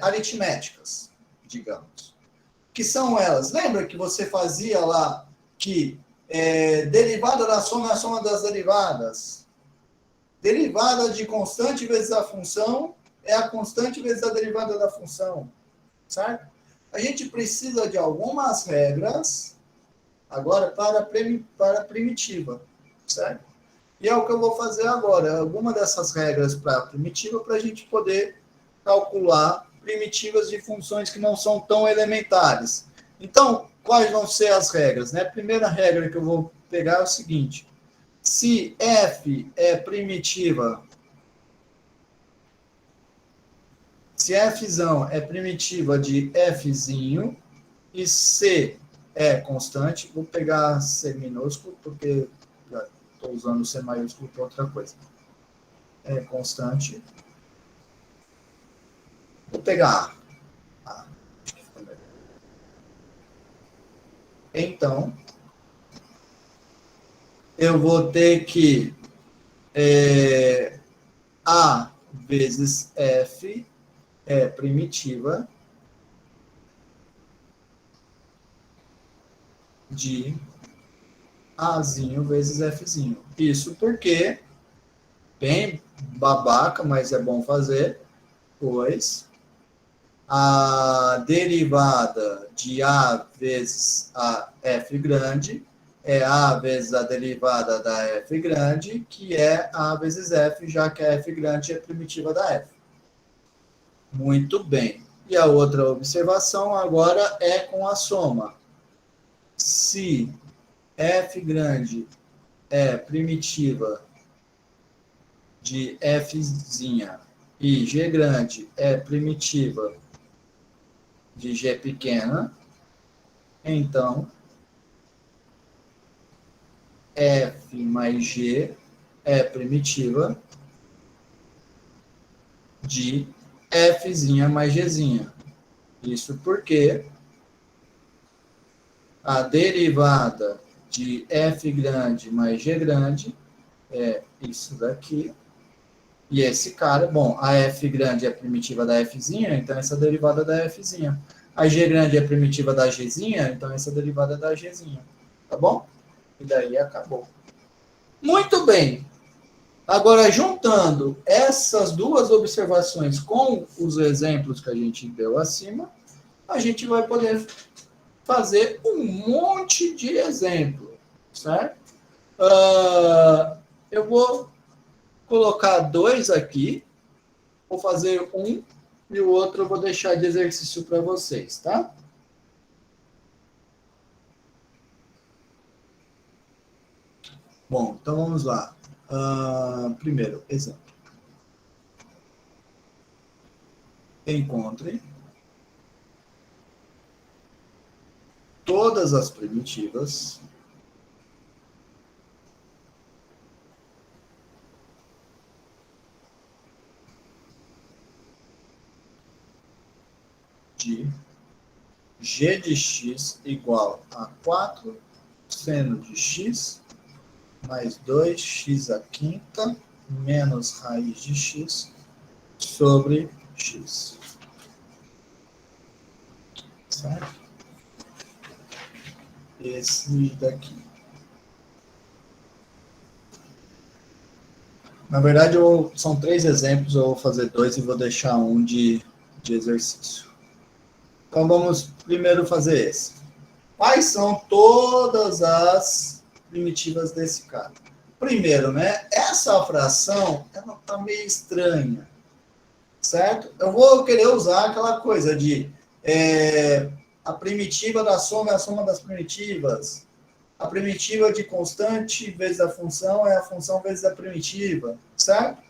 aritméticas, digamos. Que são elas? Lembra que você fazia lá que derivada da soma é a soma das derivadas? Derivada de constante vezes a função é a constante vezes a derivada da função, certo? a gente precisa de algumas regras agora para primitiva, certo? E é o que eu vou fazer agora, alguma dessas regras para primitiva, para a gente poder calcular primitivas de funções que não são tão elementares. Então, quais vão ser as regras? Né? A primeira regra que eu vou pegar é o seguinte: se f é primitiva, se f é primitiva de fzinho e c é constante, vou pegar c minúsculo, porque já estou usando c maiúsculo para outra coisa. É constante. Vou pegar A. Então, eu vou ter que A vezes F é primitiva de Azinho vezes Fzinho. Isso porque, bem babaca, mas é bom fazer, pois a derivada de A vezes a F grande é A vezes a derivada da F grande, que é A vezes F, já que a F grande é primitiva da F. Muito bem. E a outra observação agora é com a soma. Se F grande é primitiva de Fzinha e G grande é primitiva de G pequena, então F mais G é primitiva de Fzinha mais Gzinha. Isso porque a derivada de F grande mais G grande é isso daqui. E esse cara, bom, a F grande é primitiva da Fzinha, então essa é a derivada da Fzinha. A G grande é primitiva da Gzinha, então essa é a derivada da Gzinha. Tá bom? E daí acabou. Muito bem. Agora, juntando essas duas observações com os exemplos que a gente deu acima, a gente vai poder fazer um monte de exemplo, certo? Eu vou colocar 2 aqui, vou fazer um e o outro eu vou deixar de exercício para vocês, tá? Bom, então vamos lá. Primeiro, exemplo. Encontre todas as primitivas de g de x igual a 4 seno de x mais 2x à quinta menos raiz de x sobre x. Certo? Esse daqui. Na verdade, são 3 exemplos, eu vou fazer 2 e vou deixar um de exercício. Então, vamos primeiro fazer esse. Quais são todas as primitivas desse cara? Primeiro, né? Essa fração, ela tá meio estranha, certo? Eu vou querer usar aquela coisa de a primitiva da soma é a soma das primitivas. A primitiva de constante vezes a função é a função vezes a primitiva, certo?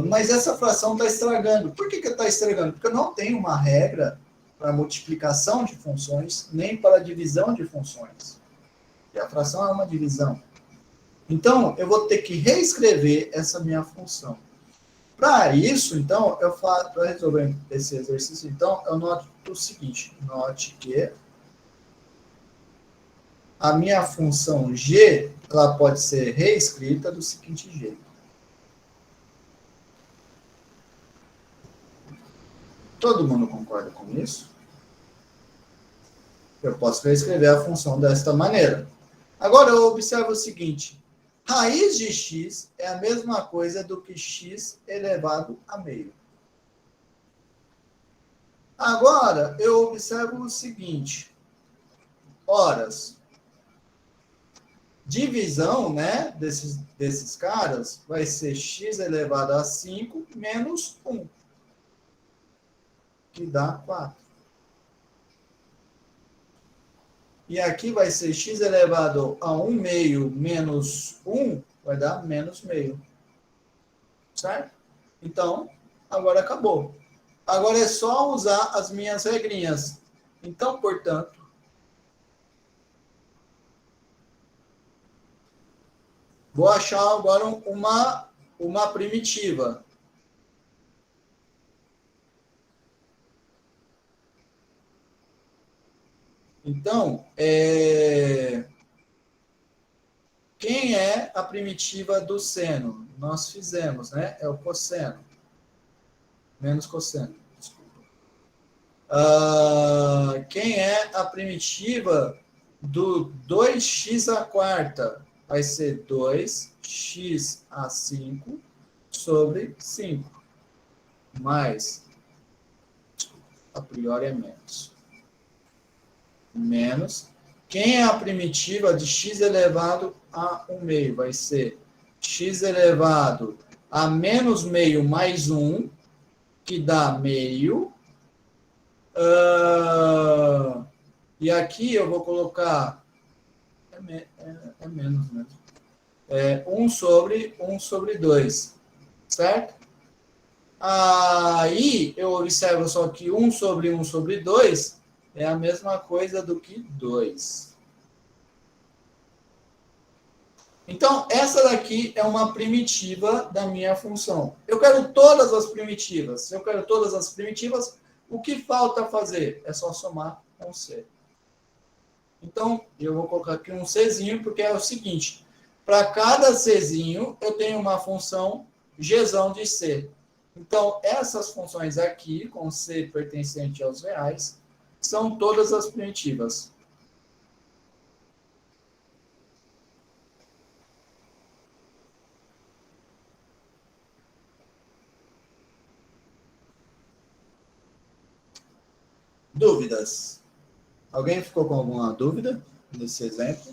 Mas essa fração está estragando. Por que está estragando? Porque eu não tenho uma regra para multiplicação de funções, nem para divisão de funções. E a fração é uma divisão. Então, eu vou ter que reescrever essa minha função. Para isso, então, para resolver esse exercício, então, eu noto o seguinte. Note que a minha função g, ela pode ser reescrita do seguinte jeito. Todo mundo concorda com isso? Eu posso reescrever a função desta maneira. Agora, eu observo o seguinte. Raiz de x é a mesma coisa do que x elevado a meio. Agora, eu observo o seguinte. Horas. Divisão, né, desses caras vai ser x elevado a 5 menos 1, que dá 4. E aqui vai ser x elevado a 1 meio menos 1, vai dar menos meio. Certo? Então, agora acabou. Agora é só usar as minhas regrinhas. Então, portanto, vou achar agora uma primitiva. Então, quem é a primitiva do seno? Nós fizemos, né? É o cosseno. Menos cosseno. Desculpa. Quem é a primitiva do 2x à quarta? Vai ser 2x a 5 sobre 5. Mais, a priori é menos. Menos. Quem é a primitiva de x elevado a 1 meio? Vai ser x elevado a menos meio mais 1, que dá meio. E aqui eu vou colocar... É menos mesmo. 1 sobre 2. Certo? Aí eu observo só que 1 sobre 2 é a mesma coisa do que 2. Então, essa daqui é uma primitiva da minha função. Eu quero todas as primitivas. Se eu quero todas as primitivas, o que falta fazer? É só somar com C. Então, eu vou colocar aqui um Czinho, porque é o seguinte. Para cada Czinho, eu tenho uma função Gzão de C. Então, essas funções aqui, com C pertencente aos reais, são todas as primitivas. Dúvidas? Alguém ficou com alguma dúvida nesse exemplo?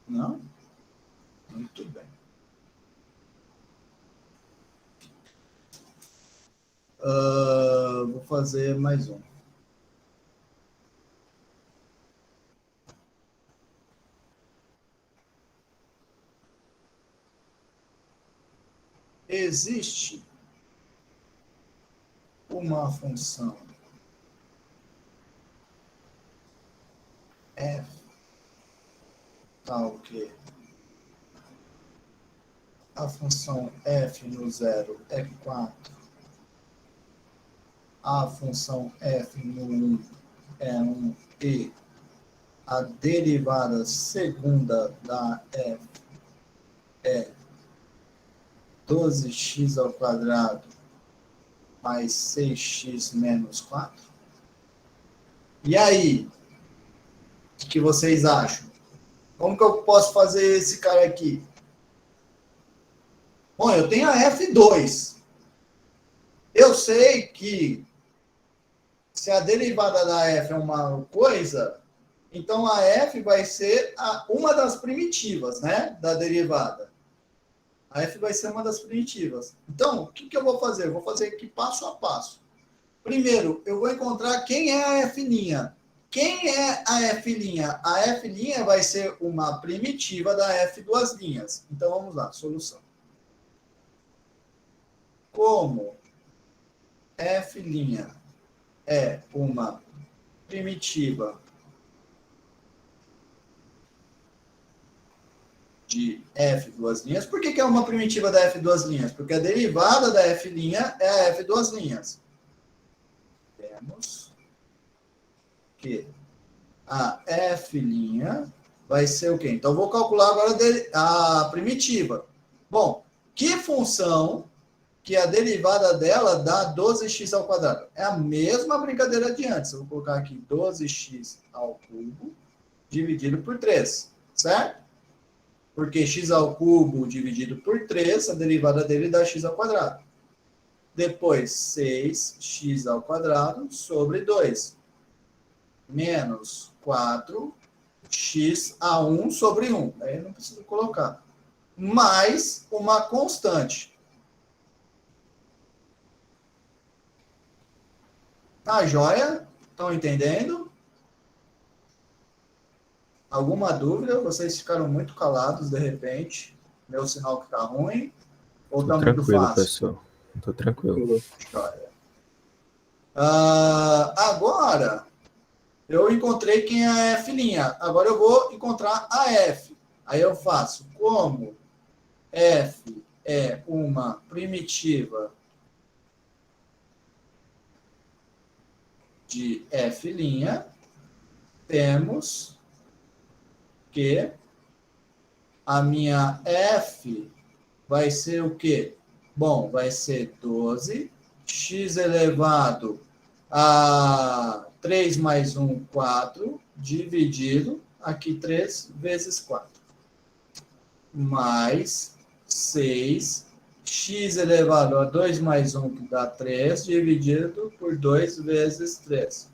Não? Muito bem. Vou fazer mais um. Existe uma função f tal que a função f no zero é 4, a função f no 1 é 1 e a derivada segunda da f é 12x ao quadrado mais 6x menos 4. E aí? O que vocês acham? Como que eu posso fazer esse cara aqui? Bom, eu tenho a F2. Eu sei que se a derivada da F é uma coisa, então a F vai ser uma das primitivas, né, da derivada. A F vai ser uma das primitivas. Então, o que eu vou fazer? Eu vou fazer aqui passo a passo. Primeiro, eu vou encontrar quem é a F'. Quem é a F'? A F' vai ser uma primitiva da F duas linhas. Então, vamos lá, solução. Como F' é uma primitiva de F duas linhas. Por que é uma primitiva da F duas linhas? Porque a derivada da F' é a F duas linhas. Temos que a F' vai ser o quê? Então, eu vou calcular agora a primitiva. Bom, que função que a derivada dela dá 12x ao quadrado? É a mesma brincadeira de antes. Eu vou colocar aqui 12x ao cubo dividido por 3, certo? Porque x ao cubo dividido por 3, a derivada dele dá x ao quadrado. Depois, 6x ao quadrado sobre 2. Menos 4x a 1 sobre 1. Aí não preciso colocar. Mais uma constante. Tá joia? Estão entendendo? Alguma dúvida? Vocês ficaram muito calados de repente. Meu sinal que tá ruim. Ou Tô tá muito tranquilo, fácil? pessoal. Tô tranquilo. Joia. Agora, eu encontrei quem é a F'. Agora eu vou encontrar a F. Aí eu faço como F é uma primitiva de F', temos que a minha F vai ser o quê? Bom, vai ser 12, x elevado a 3 mais 1, 4, dividido, aqui 3 vezes 4, mais 6, x elevado a 2 mais 1, que dá 3, dividido por 2 vezes 3.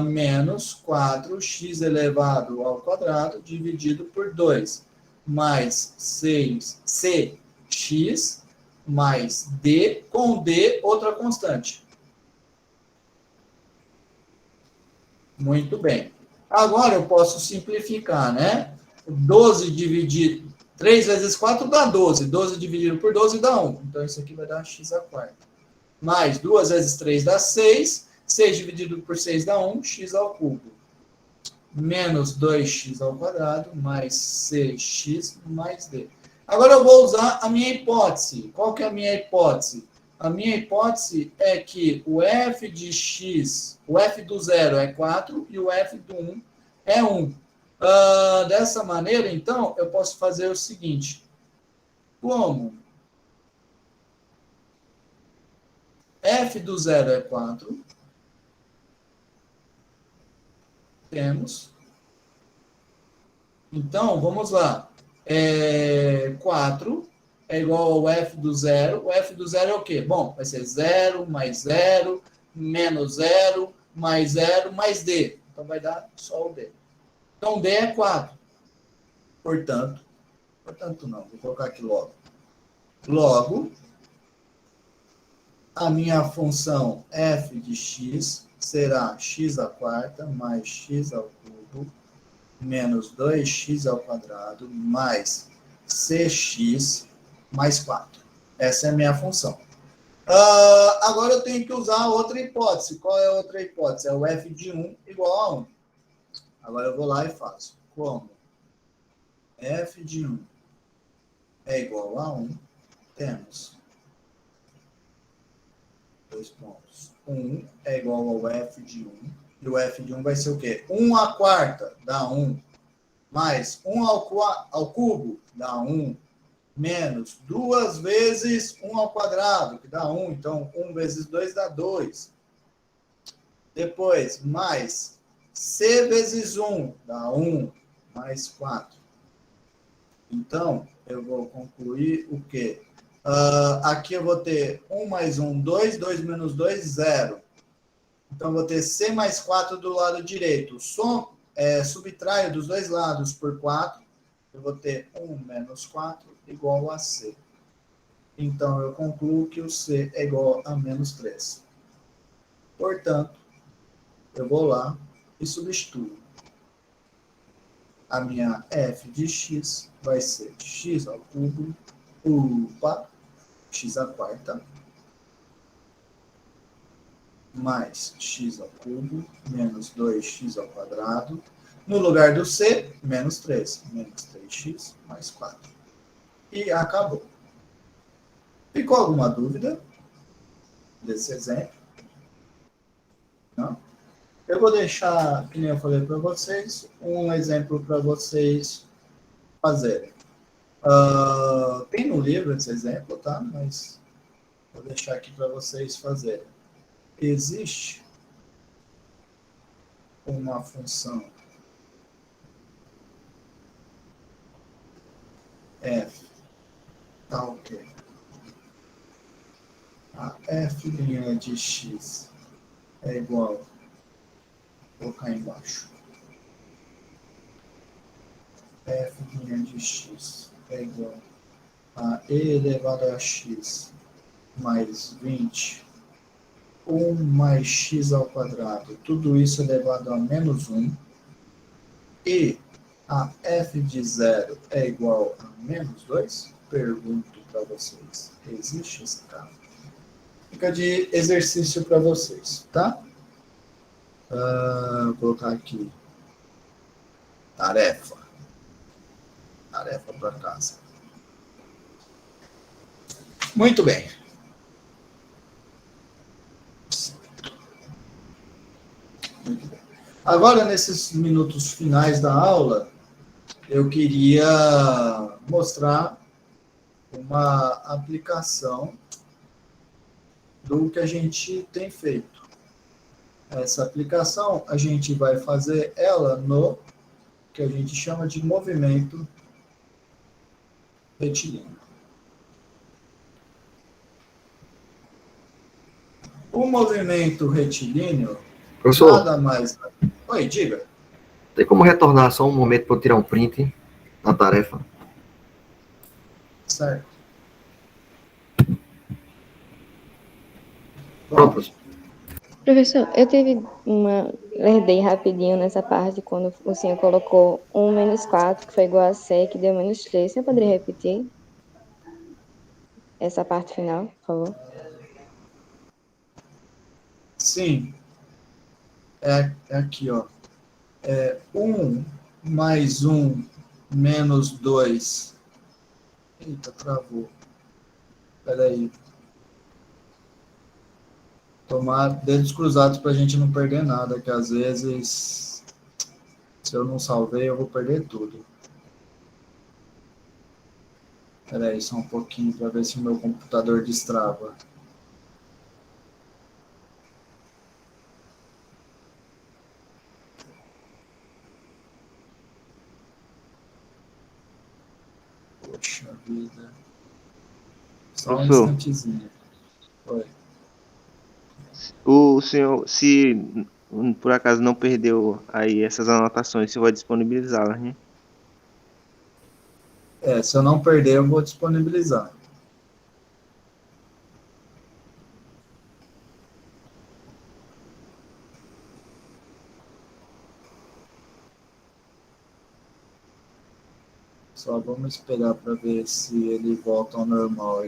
Menos 4x elevado ao quadrado, dividido por 2, mais 6cx, mais d, com d, outra constante. Muito bem. Agora eu posso simplificar, né? 12 dividido... 3 vezes 4 dá 12. 12 dividido por 12 dá 1. Então, isso aqui vai dar x à quarta. Mais 2 vezes 3 dá 6. 6 dividido por 6 dá 1, x ao cubo. Menos 2x ao quadrado, mais 6x mais d. Agora eu vou usar a minha hipótese. Qual que é a minha hipótese? A minha hipótese é que o f de x, o f do 0 é 4 e o f do 1 é 1. Dessa maneira, então, eu posso fazer o seguinte. Como f do 0 é 4, temos. Então, vamos lá. 4 é igual ao f do 0. O f do 0 é o quê? Bom, vai ser 0 mais 0, menos 0, mais 0, mais d. Então, vai dar só o d. Então, d é 4. Portanto não, vou colocar aqui logo. Logo, a minha função f de x será x à quarta mais x ao cubo menos 2x ao quadrado mais cx mais 4. Essa é a minha função. Agora eu tenho que usar outra hipótese. Qual é a outra hipótese? É o f de 1 igual a 1. Agora eu vou lá e faço. Como f de 1 é igual a 1, temos 2 pontos. 1 é igual ao f de 1. E o f de 1 vai ser o quê? 1 à quarta dá 1. Mais 1 ao cubo dá 1. Menos 2 vezes 1 ao quadrado, que dá 1. Então, 1 vezes 2 dá 2. Depois, mais c vezes 1 dá 1. Mais 4. Então, eu vou concluir o quê? Aqui eu vou ter 1 mais 1, 2. 2 menos 2, 0. Então, eu vou ter c mais 4 do lado direito. Subtraio dos dois lados por 4. Eu vou ter 1 menos 4 igual a c. Então, eu concluo que o c é igual a menos 3. Portanto, eu vou lá e substituo. A minha f de x vai ser x ao cubo, x à quarta, mais x ao cubo, menos 2x ao quadrado. No lugar do c, menos 3. Menos 3x mais 4. E acabou. Ficou alguma dúvida desse exemplo? Não? Eu vou deixar, como eu falei para vocês, um exemplo para vocês fazerem. Tem no livro esse exemplo, tá? Mas vou deixar aqui para vocês fazerem. Existe uma função f tal que f' de x é igual, vou colocar aí embaixo, f' de x é igual a e elevado a x mais 20, 1 mais x ao quadrado, tudo isso elevado a menos 1, e a f de 0 é igual a menos 2? Pergunto para vocês, existe esse caso? Fica de exercício para vocês, tá? Vou colocar aqui, tarefa para casa. Muito bem. Muito bem. Agora, nesses minutos finais da aula, eu queria mostrar uma aplicação do que a gente tem feito. Essa aplicação, a gente vai fazer ela no que a gente chama de movimento retilíneo. O movimento retilíneo, Professor, nada mais... Oi, diga. tem como retornar só um momento para eu tirar um print da tarefa? Certo. Pronto, professor. Professor, eu tive uma... Lerdei rapidinho nessa parte, quando o senhor colocou 1 menos 4, que foi igual a sec, deu menos 3. Você poderia repetir essa parte final, por favor? Sim. É aqui, ó. 1 mais 1 menos 2. Eita, travou. Espera aí. Tomar dedos cruzados para a gente não perder nada, que às vezes, se eu não salvei, eu vou perder tudo. Espera aí, só um pouquinho para ver se o meu computador destrava. Poxa vida. Só um Professor, instantezinho. Oi. o senhor, se por acaso não perdeu aí essas anotações, você vai disponibilizá-las, né? Se eu não perder, eu vou disponibilizar. Só vamos esperar para ver se ele volta ao normal.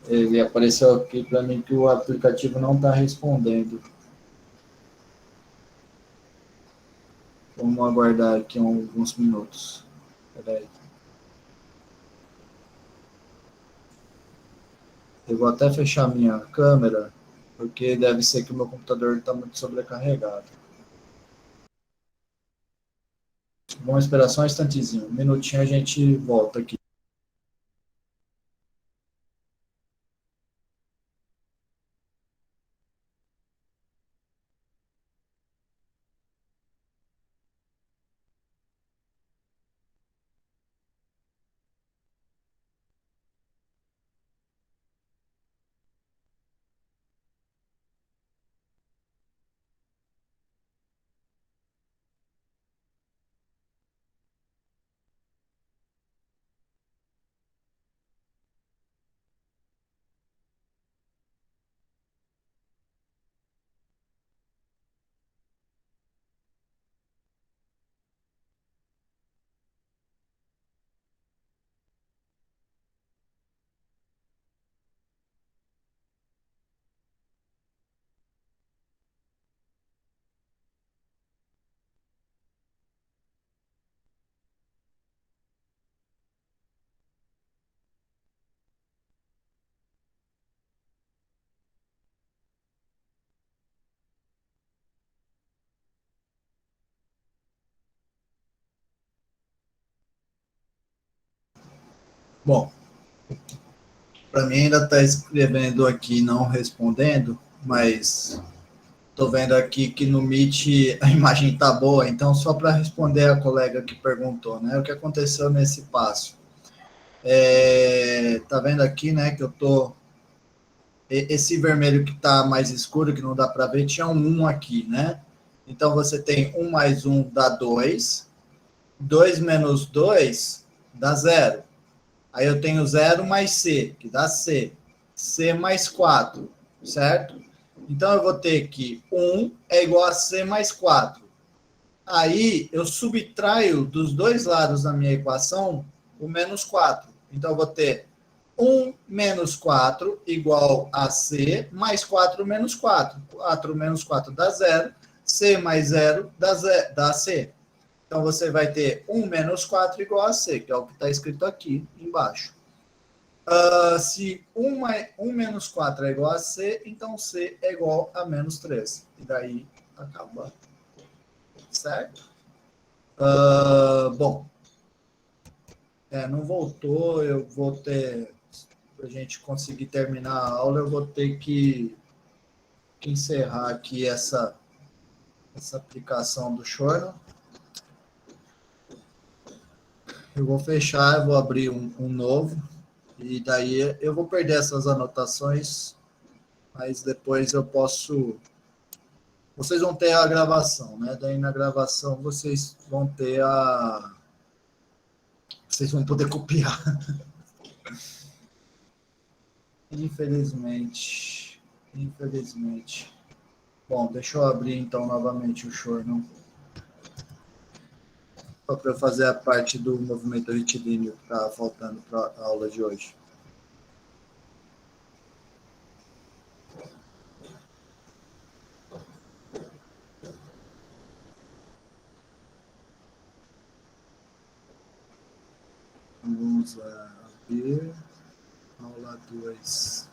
Ele apareceu aqui para mim que o aplicativo não está respondendo. Vamos aguardar aqui alguns minutos. Espera aí. Eu vou até fechar minha câmera, porque deve ser que o meu computador está muito sobrecarregado. Vamos esperar só um instantezinho. Um minutinho a gente volta aqui. Bom, para mim ainda está escrevendo aqui não respondendo, mas estou vendo aqui que no Meet a imagem está boa, então só para responder a colega que perguntou, né? O que aconteceu nesse passo? Tá vendo aqui, né, que eu estou esse vermelho que está mais escuro, que não dá para ver, tinha um 1 aqui, né? Então, você tem 1 mais 1 dá 2. 2 menos 2 dá 0. Aí eu tenho 0 mais C, que dá C. C mais 4, certo? Então, eu vou ter que 1 é igual a C mais 4. Aí, eu subtraio dos dois lados da minha equação o menos 4. Então, eu vou ter 1 menos 4 igual a C mais 4 menos 4. 4 menos 4 dá 0. C mais 0 dá C. Então, você vai ter 1 menos 4 igual a C, que é o que está escrito aqui embaixo. Se 1 menos 4 é igual a C, então C é igual a menos 3. E daí acaba. Certo? Bom, não voltou, eu vou ter, para a gente conseguir terminar a aula, eu vou ter que encerrar aqui essa aplicação do Shorno. Eu vou fechar, eu vou abrir um novo, e daí eu vou perder essas anotações, mas depois eu posso... Vocês vão ter a gravação, né? Daí na gravação vocês vão ter Vocês vão poder copiar. Infelizmente. Bom, deixa eu abrir então novamente o Shorno. Só para eu fazer a parte do movimento retilíneo que está faltando para a aula de hoje. Vamos abrir aula 2.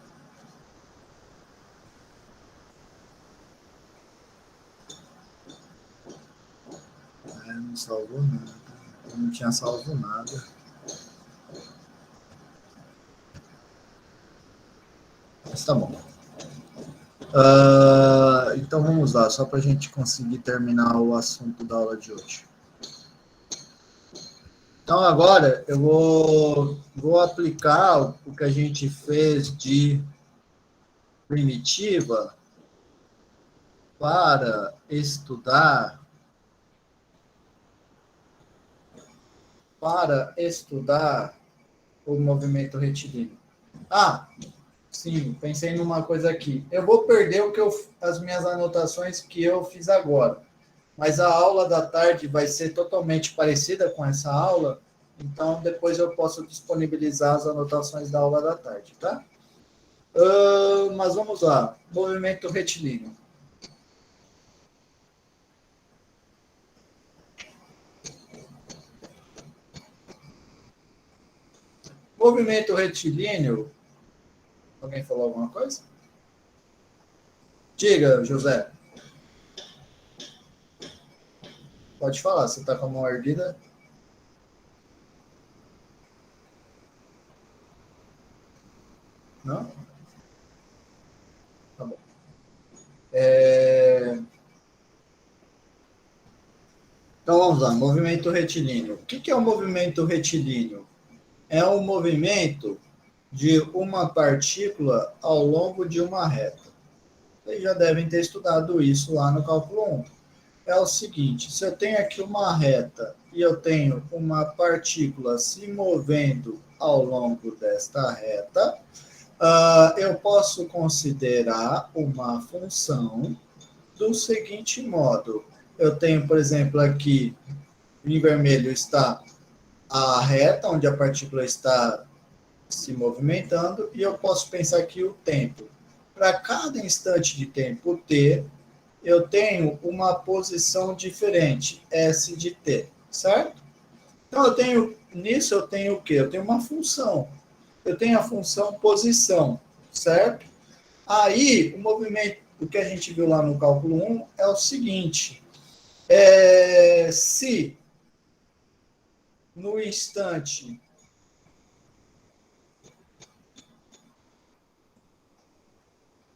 Não salvou nada. Eu não tinha salvo nada. Mas tá bom. Então vamos lá, só para a gente conseguir terminar o assunto da aula de hoje. Então agora eu vou aplicar o que a gente fez de primitiva para estudar o movimento retilíneo. Sim, pensei numa coisa aqui. Eu vou perder as minhas anotações que eu fiz agora, mas a aula da tarde vai ser totalmente parecida com essa aula, então depois eu posso disponibilizar as anotações da aula da tarde, tá? Mas vamos lá. Movimento retilíneo. Movimento retilíneo. Alguém falou alguma coisa? Diga, José. Pode falar, você está com a mão erguida? Não? Tá bom. Então vamos lá, movimento retilíneo. O que é o movimento retilíneo? É um movimento de uma partícula ao longo de uma reta. Vocês já devem ter estudado isso lá no cálculo 1. É o seguinte, se eu tenho aqui uma reta e eu tenho uma partícula se movendo ao longo desta reta, eu posso considerar uma função do seguinte modo. Eu tenho, por exemplo, aqui, em vermelho está a reta, onde a partícula está se movimentando, e eu posso pensar aqui o tempo. Para cada instante de tempo t, eu tenho uma posição diferente, S de t, certo? Então, nisso eu tenho o quê? Eu tenho uma função. Eu tenho a função posição, certo? Aí, o movimento, o que a gente viu lá no cálculo 1 é o seguinte, se no instante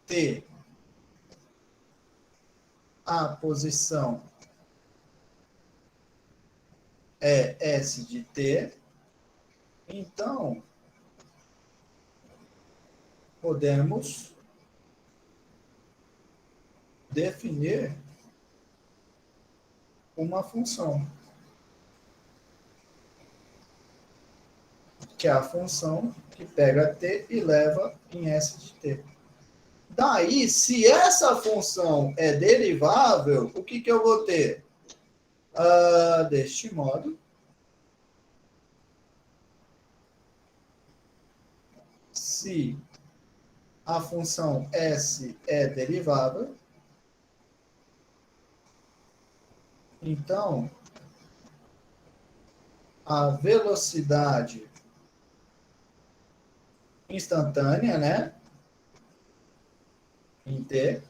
t, a posição é S de t, então podemos definir uma função, que é a função que pega t e leva em s de t. Daí, se essa função é derivável, o que eu vou ter? Deste modo. Se a função s é derivável, então a velocidade instantânea, né, em t,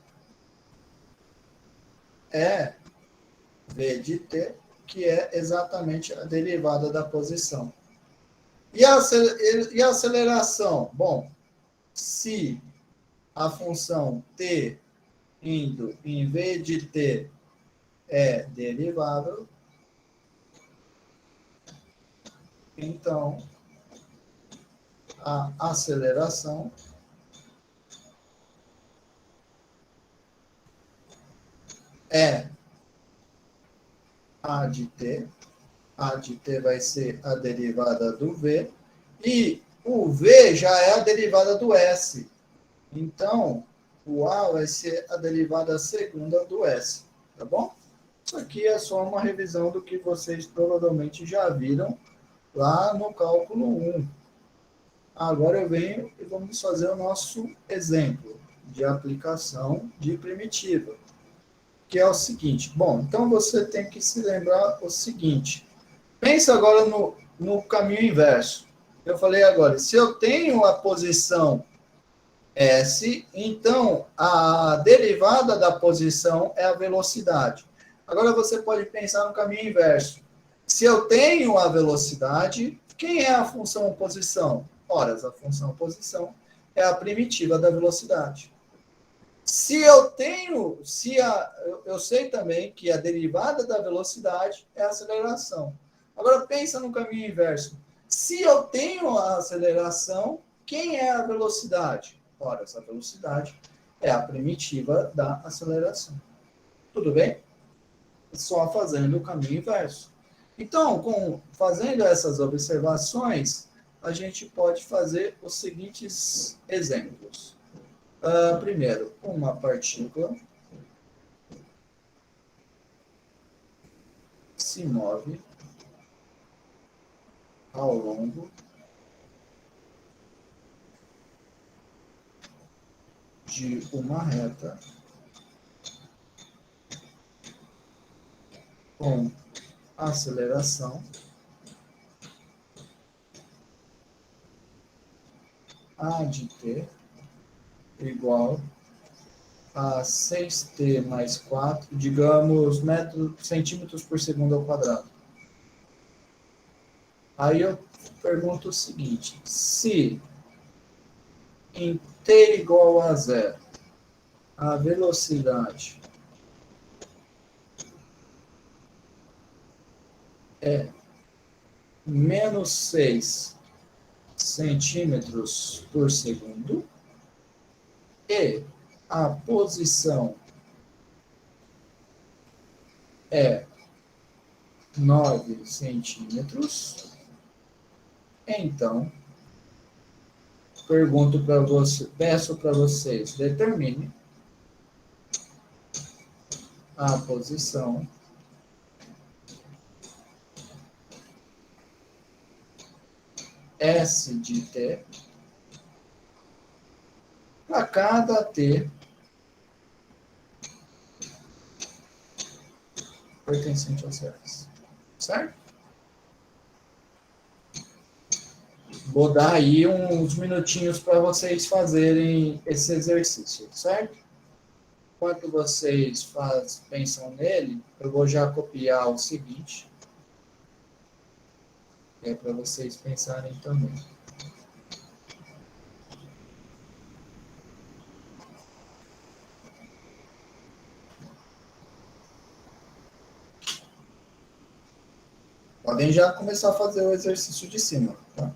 é v de t, que é exatamente a derivada da posição. E a aceleração? Bom, se a função t indo em v de t é derivável, então a aceleração é a de t. A de t vai ser a derivada do v, e o v já é a derivada do s. Então, o a vai ser a derivada segunda do s, tá bom? Isso aqui é só uma revisão do que vocês provavelmente já viram lá no cálculo 1. Agora eu venho e vamos fazer o nosso exemplo de aplicação de primitiva, que é o seguinte. Bom, então você tem que se lembrar o seguinte. Pensa agora no caminho inverso. Eu falei agora, se eu tenho a posição S, então a derivada da posição é a velocidade. Agora você pode pensar no caminho inverso. Se eu tenho a velocidade, quem é a função posição? Ora, a função posição é a primitiva da velocidade. Se eu tenho, eu sei também que a derivada da velocidade é a aceleração. Agora pensa no caminho inverso. Se eu tenho a aceleração, quem é a velocidade? Ora, essa velocidade é a primitiva da aceleração. Tudo bem? Só fazendo o caminho inverso. Então, fazendo essas observações, a gente pode fazer os seguintes exemplos. Primeiro, uma partícula se move ao longo de uma reta com aceleração a de t igual a 6t mais 4, digamos, centímetros por segundo ao quadrado. Aí eu pergunto o seguinte, se em t igual a zero, a velocidade é menos 6 centímetros por segundo, e a posição é 9 centímetros, então, peço para vocês, determine a posição S de t para cada t pertencente aos reais. Certo? Vou dar aí uns minutinhos para vocês fazerem esse exercício, certo? Enquanto vocês pensam nele, eu vou já copiar o seguinte, que é para vocês pensarem também. Podem já começar a fazer o exercício de cima, tá?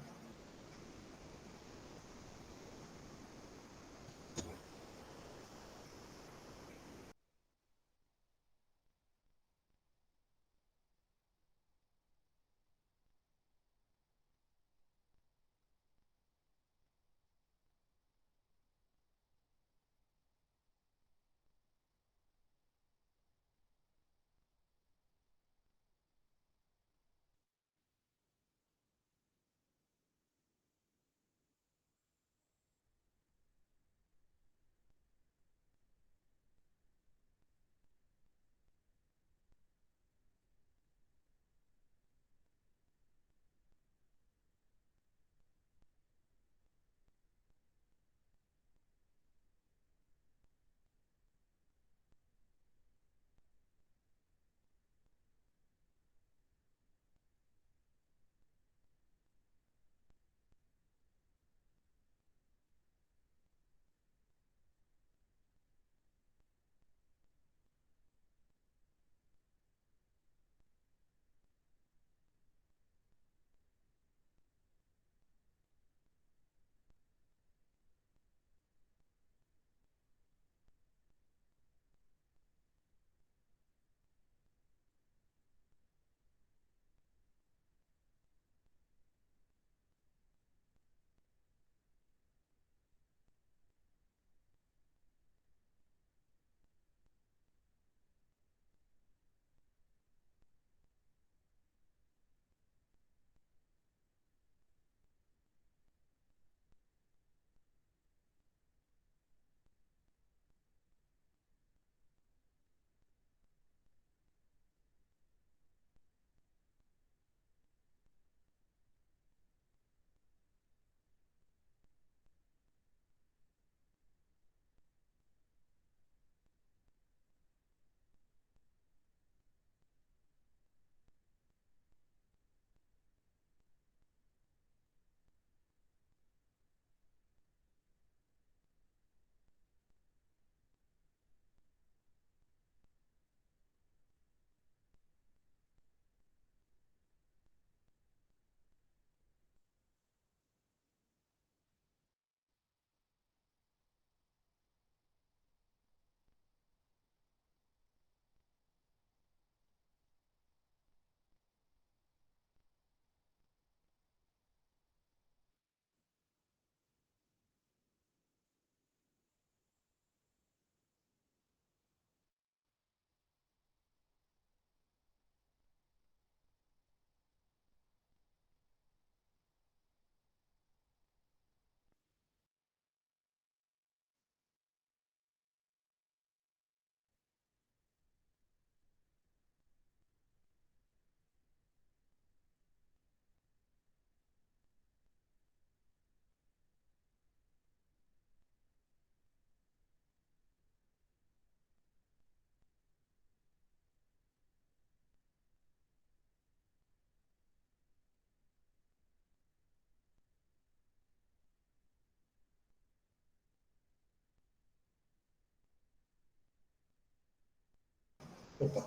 Opa.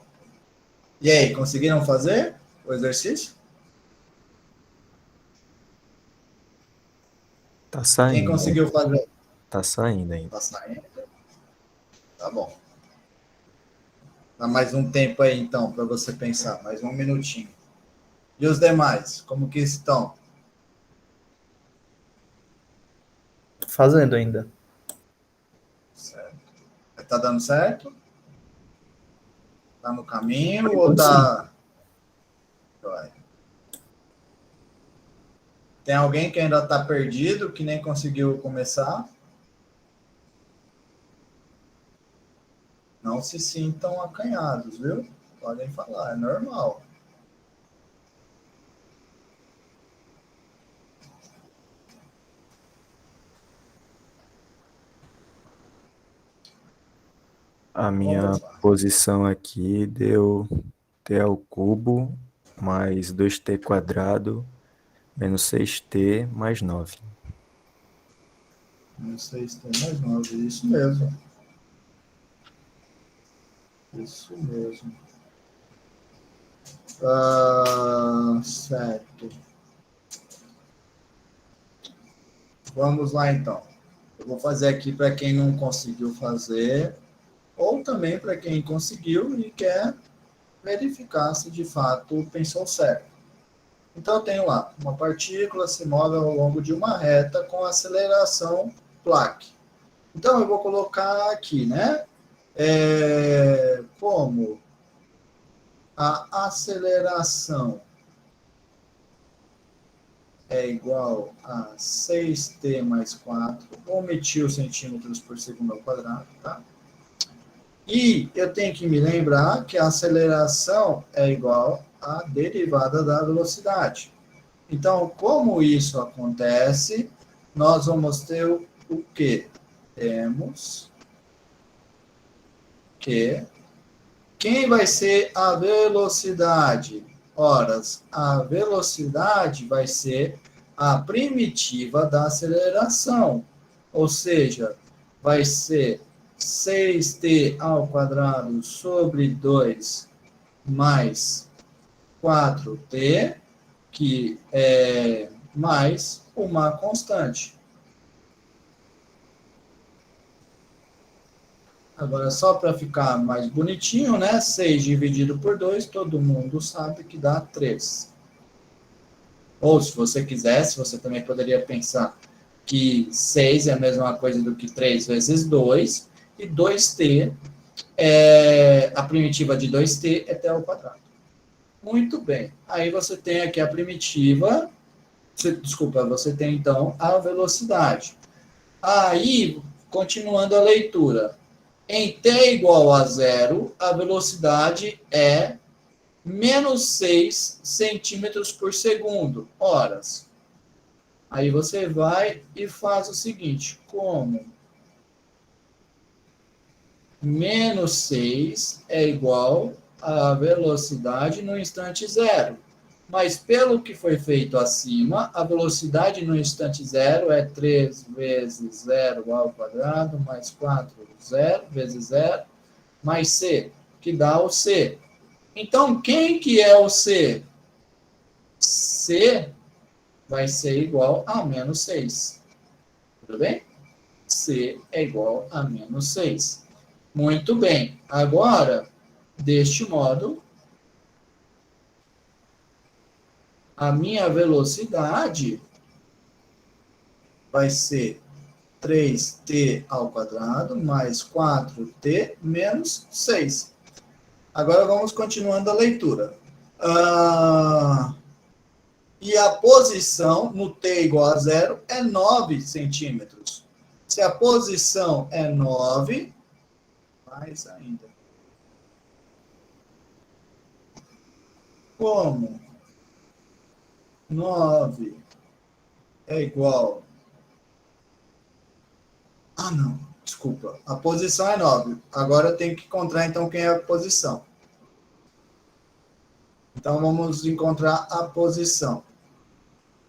E aí, conseguiram fazer o exercício? Tá Quem saindo. conseguiu fazer? Tá saindo ainda. Tá saindo? Tá bom. Dá mais um tempo aí, então, para você pensar. Mais um minutinho. E os demais, como que estão? Fazendo ainda. Certo. Tá dando certo? Tá no caminho Por ou enquanto, sim. tá... Vai. Tem alguém que ainda tá perdido, que nem conseguiu começar? Não se sintam acanhados, viu? Podem falar, é normal. A minha Vamos lá. posição aqui deu t ao cubo mais 2t quadrado menos 6t mais 9. Não sei se tem mais 9. Isso mesmo. Isso mesmo. Certo. Vamos lá, então. Eu vou fazer aqui para quem não conseguiu fazer, ou também para quem conseguiu e quer verificar se de fato pensou certo. Então, eu tenho lá, uma partícula se move ao longo de uma reta com aceleração Planck. Então, eu vou colocar aqui, né? Como a aceleração é igual a 6t mais 4, ou 1.000 centímetros por segundo ao quadrado, tá? E eu tenho que me lembrar que a aceleração é igual à derivada da velocidade. Então, como isso acontece, nós vamos ter o quê? Temos que... Quem vai ser a velocidade? Ora, a velocidade vai ser a primitiva da aceleração. Ou seja, vai ser 6t ao quadrado sobre 2 mais 4t, que é mais uma constante. Agora, só para ficar mais bonitinho, né? 6 dividido por 2, todo mundo sabe que dá 3. Ou, se você quisesse, você também poderia pensar que 6 é a mesma coisa do que 3 vezes 2, e 2t, a primitiva de 2t é t ao quadrado. Muito bem. Aí você tem aqui a primitiva, desculpa, você tem então a velocidade. Aí, continuando a leitura, em t igual a zero, a velocidade é menos 6 centímetros por segundo, horas. Aí você vai e faz o seguinte, como menos 6 é igual à velocidade no instante zero. Mas pelo que foi feito acima, a velocidade no instante zero é 3 vezes zero ao quadrado, mais 4, zero vezes zero, mais c, que dá o c. Então, quem que é o c? C vai ser igual a menos 6. Tudo bem? C é igual a menos 6. Muito bem. Agora, deste modo, a minha velocidade vai ser 3t ao quadrado mais 4t menos 6. Agora vamos continuando a leitura. E a posição no t igual a zero é 9 centímetros. Se a posição é 9, mais ainda. Como 9 é igual... Ah, não, desculpa. A posição é 9. Agora eu tenho que encontrar, então, quem é a posição. Então, vamos encontrar a posição.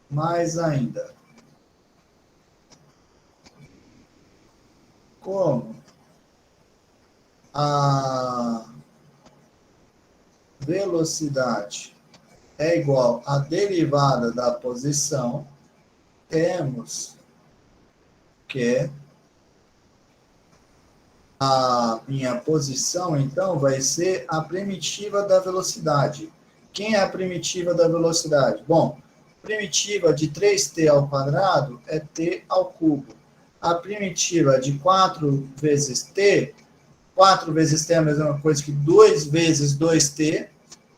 Mais ainda. Como a velocidade é igual à derivada da posição, temos que a minha posição, então, vai ser a primitiva da velocidade. Quem é a primitiva da velocidade? Bom, primitiva de 3t ao quadrado é t ao cubo. A primitiva de 4 vezes t, 4 vezes t é a mesma coisa que 2 vezes 2t,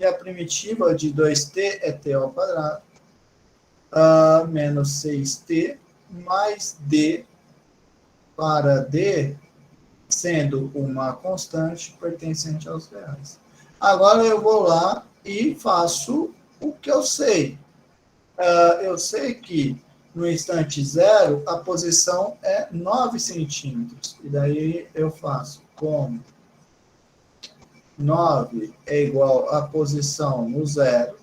e a primitiva de 2t é t ao quadrado, menos 6t, mais d, para d, sendo uma constante pertencente aos reais. Agora eu vou lá e faço o que eu sei. Eu sei que no instante zero a posição é 9 centímetros. E daí eu faço como 9 é igual à posição no zero.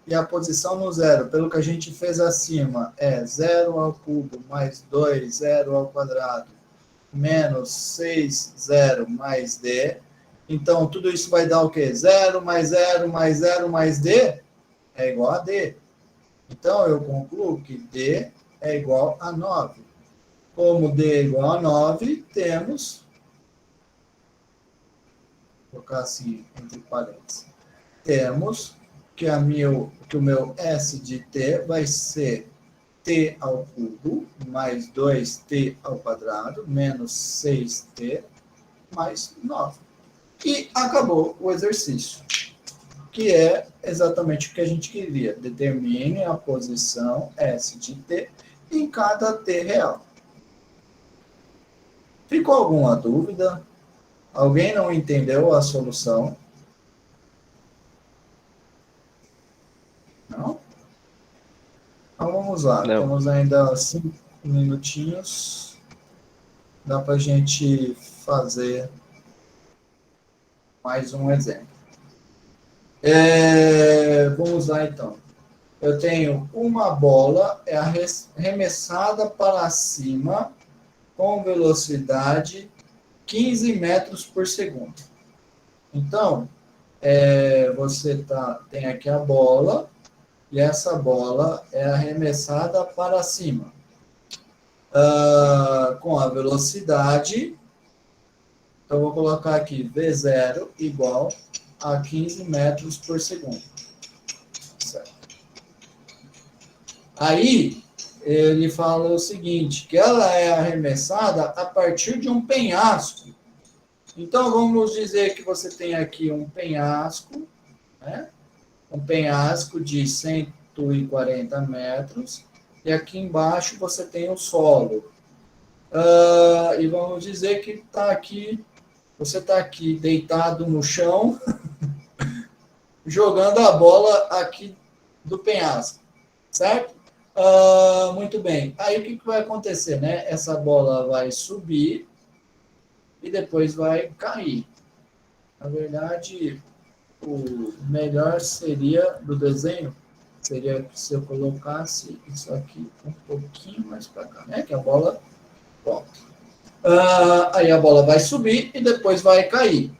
E a posição no zero, pelo que a gente fez acima, é 0 ao cubo mais 2, 0 ao quadrado, menos 6, 0 mais d. Então, tudo isso vai dar o quê? 0 mais 0 mais 0 mais d é igual a d. Então, eu concluo que d é igual a 9. Como d é igual a 9, temos... Vou colocar assim, entre parênteses. Temos que, que o meu S de t vai ser t ao cubo mais 2t ao quadrado menos 6t mais 9. E acabou o exercício, que é exatamente o que a gente queria. Determine a posição S de t em cada t real. Ficou alguma dúvida? Alguém não entendeu a solução? Não? Então vamos lá. Não. Temos ainda 5 minutinhos. Dá para a gente fazer mais um exemplo. Vamos lá, então. Eu tenho uma bola arremessada para cima com velocidade 15 metros por segundo. Então, você tem aqui a bola e essa bola é arremessada para cima. Com a velocidade, eu vou colocar aqui V0 igual a 15 metros por segundo. Certo. Aí, ele fala o seguinte, que ela é arremessada a partir de um penhasco. Então, vamos dizer que você tem aqui um penhasco, né? Um penhasco de 140 metros, e aqui embaixo você tem o solo. E vamos dizer que você está aqui deitado no chão, jogando a bola aqui do penhasco, certo? Muito bem. Aí o que vai acontecer, né? Essa bola vai subir e depois vai cair. Na verdade, o melhor seria do desenho, seria se eu colocasse isso aqui um pouquinho mais para cá, né? Que a bola... Pronto. Aí a bola vai subir e depois vai cair.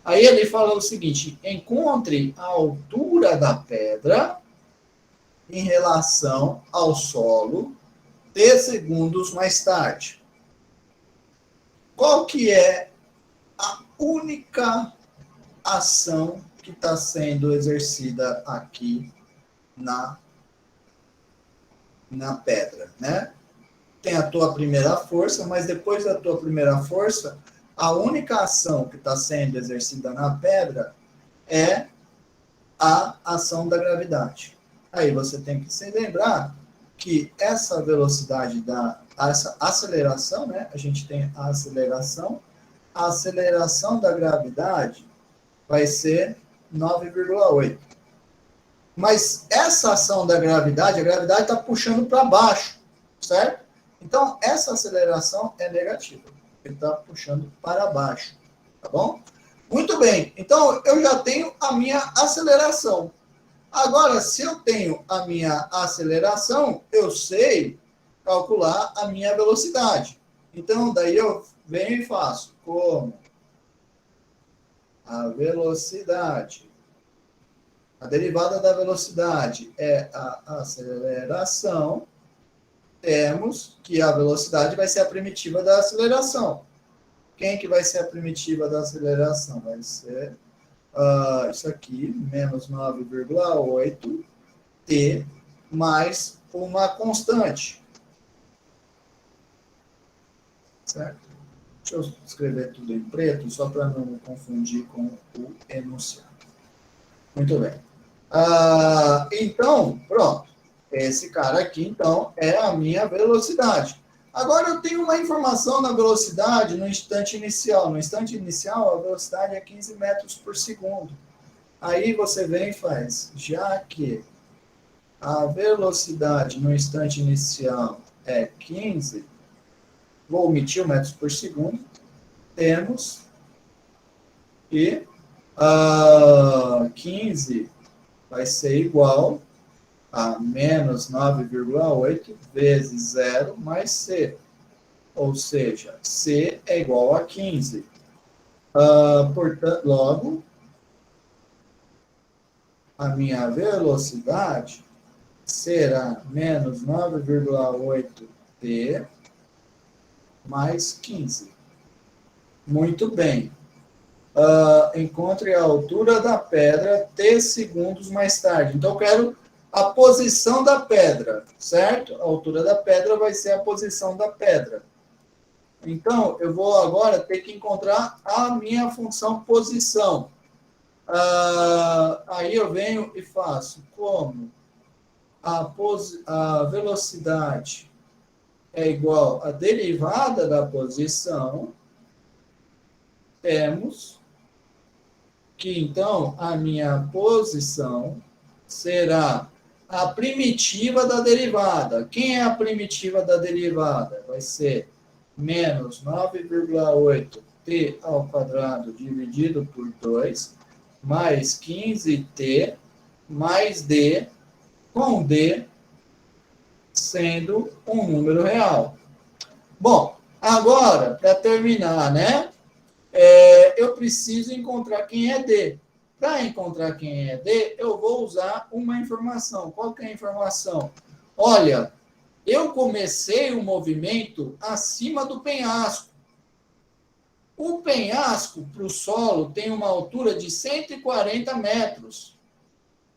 Aí ele fala o seguinte, encontre a altura da pedra em relação ao solo 10 segundos mais tarde. Qual que é a única ação que está sendo exercida aqui na pedra, né? Tem a tua primeira força, mas depois da tua primeira força, a única ação que está sendo exercida na pedra é a ação da gravidade. Aí você tem que se lembrar que essa velocidade essa aceleração, né? A gente tem a aceleração da gravidade vai ser 9,8. Mas essa ação da gravidade, a gravidade está puxando para baixo, certo? Então, essa aceleração é negativa. Ele está puxando para baixo, tá bom? Muito bem. Então, eu já tenho a minha aceleração. Agora, se eu tenho a minha aceleração, eu sei calcular a minha velocidade. Então, daí eu venho e faço como a velocidade A derivada da velocidade é a aceleração. Temos que a velocidade vai ser a primitiva da aceleração. Quem que vai ser a primitiva da aceleração? Vai ser isso aqui, menos 9,8 t mais uma constante. Certo? Deixa eu escrever tudo em preto, só para não me confundir com o enunciado. Muito bem. Então, pronto. Esse cara aqui, então, é a minha velocidade. Agora, eu tenho uma informação na velocidade no instante inicial. No instante inicial, a velocidade é 15 metros por segundo. Aí você vem e faz, já que a velocidade no instante inicial é 15, vou omitir o metros por segundo, temos que 15 vai ser igual a menos 9,8 vezes 0 mais C. Ou seja, C é igual a 15. Portanto, logo, a minha velocidade será menos 9,8 T mais 15. Muito bem. Encontre a altura da pedra T segundos mais tarde. Então, eu quero a posição da pedra, certo? A altura da pedra vai ser a posição da pedra. Então, eu vou agora ter que encontrar a minha função posição. Aí eu venho e faço como a velocidade é igual à derivada da posição, temos que, então, a minha posição será a primitiva da derivada. Quem é a primitiva da derivada? Vai ser menos 9,8 t ao quadrado dividido por 2, mais 15t, mais d, com d sendo um número real. Bom, agora, para terminar, né? Eu preciso encontrar quem é d. Para encontrar quem é D, eu vou usar uma informação. Qual que é a informação? Olha, eu comecei o movimento acima do penhasco. O penhasco para o solo tem uma altura de 140 metros.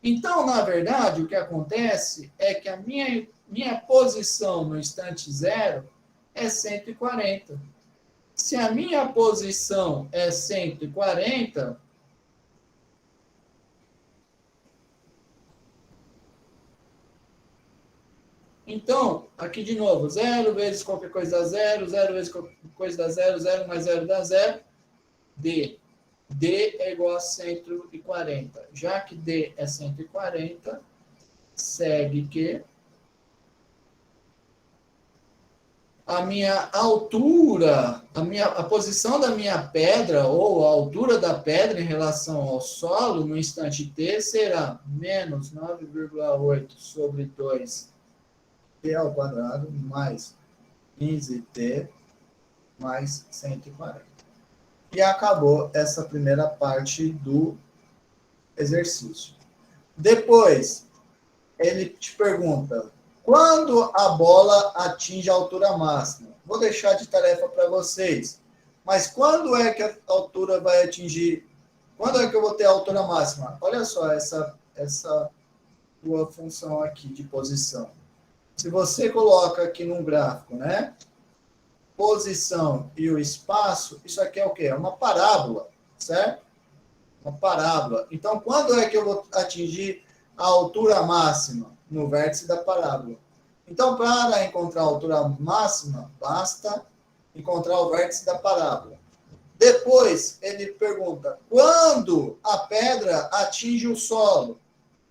Então, na verdade, o que acontece é que a minha posição no instante zero é 140. Se a minha posição é 140, então, aqui de novo, 0 vezes qualquer coisa dá 0, 0 vezes qualquer coisa dá 0, 0 mais 0 dá 0, D. D é igual a 140. Já que D é 140, segue que a minha altura, a posição da minha pedra, ou a altura da pedra em relação ao solo, no instante t, será menos 9,8 sobre 2 t ao quadrado, mais 15t, mais 140. E acabou essa primeira parte do exercício. Depois, ele te pergunta, quando a bola atinge a altura máxima? Vou deixar de tarefa para vocês. Mas quando é que a altura vai atingir? Quando é que eu vou ter a altura máxima? Olha só essa tua função aqui de posição. Se você coloca aqui num gráfico, né? Posição e o espaço, isso aqui é o quê? É uma parábola, certo? Uma parábola. Então, quando é que eu vou atingir a altura máxima? No vértice da parábola. Então, para encontrar a altura máxima, basta encontrar o vértice da parábola. Depois, ele pergunta, quando a pedra atinge o solo?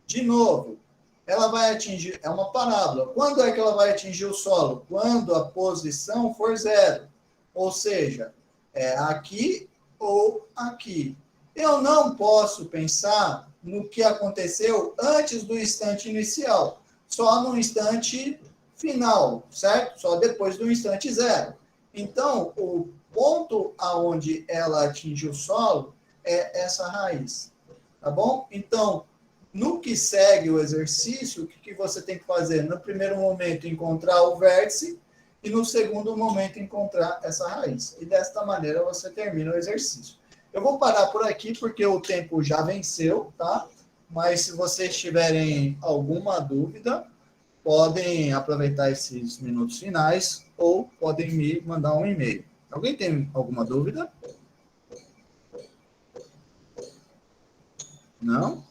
De novo, ela vai atingir, é uma parábola. Quando é que ela vai atingir o solo? Quando a posição for 0. Ou seja, é aqui ou aqui. Eu não posso pensar no que aconteceu antes do instante inicial, só no instante final, certo? Só depois do instante zero. Então, o ponto aonde ela atinge o solo é essa raiz, tá bom? Então, No que segue o exercício, o que você tem que fazer? No primeiro momento, encontrar o vértice e no segundo momento, encontrar essa raiz. E desta maneira você termina o exercício. Eu vou parar por aqui porque o tempo já venceu, tá? Mas se vocês tiverem alguma dúvida, podem aproveitar esses minutos finais ou podem me mandar um e-mail. Alguém tem alguma dúvida? Não?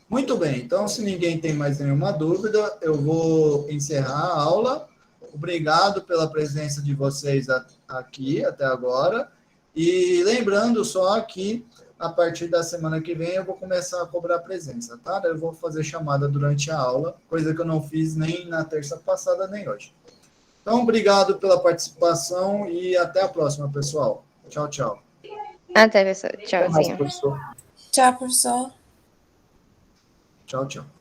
Muito bem, então se ninguém tem mais nenhuma dúvida, eu vou encerrar a aula. Obrigado pela presença de vocês aqui até agora. E lembrando só que a partir da semana que vem eu vou começar a cobrar presença, tá? Eu vou fazer chamada durante a aula, coisa que eu não fiz nem na terça passada, nem hoje. Então, obrigado pela participação e até a próxima, pessoal. Tchau, tchau. Até, pessoal. Até mais, Tchauzinho. professor. Tchau, professor. Tchau, tchau.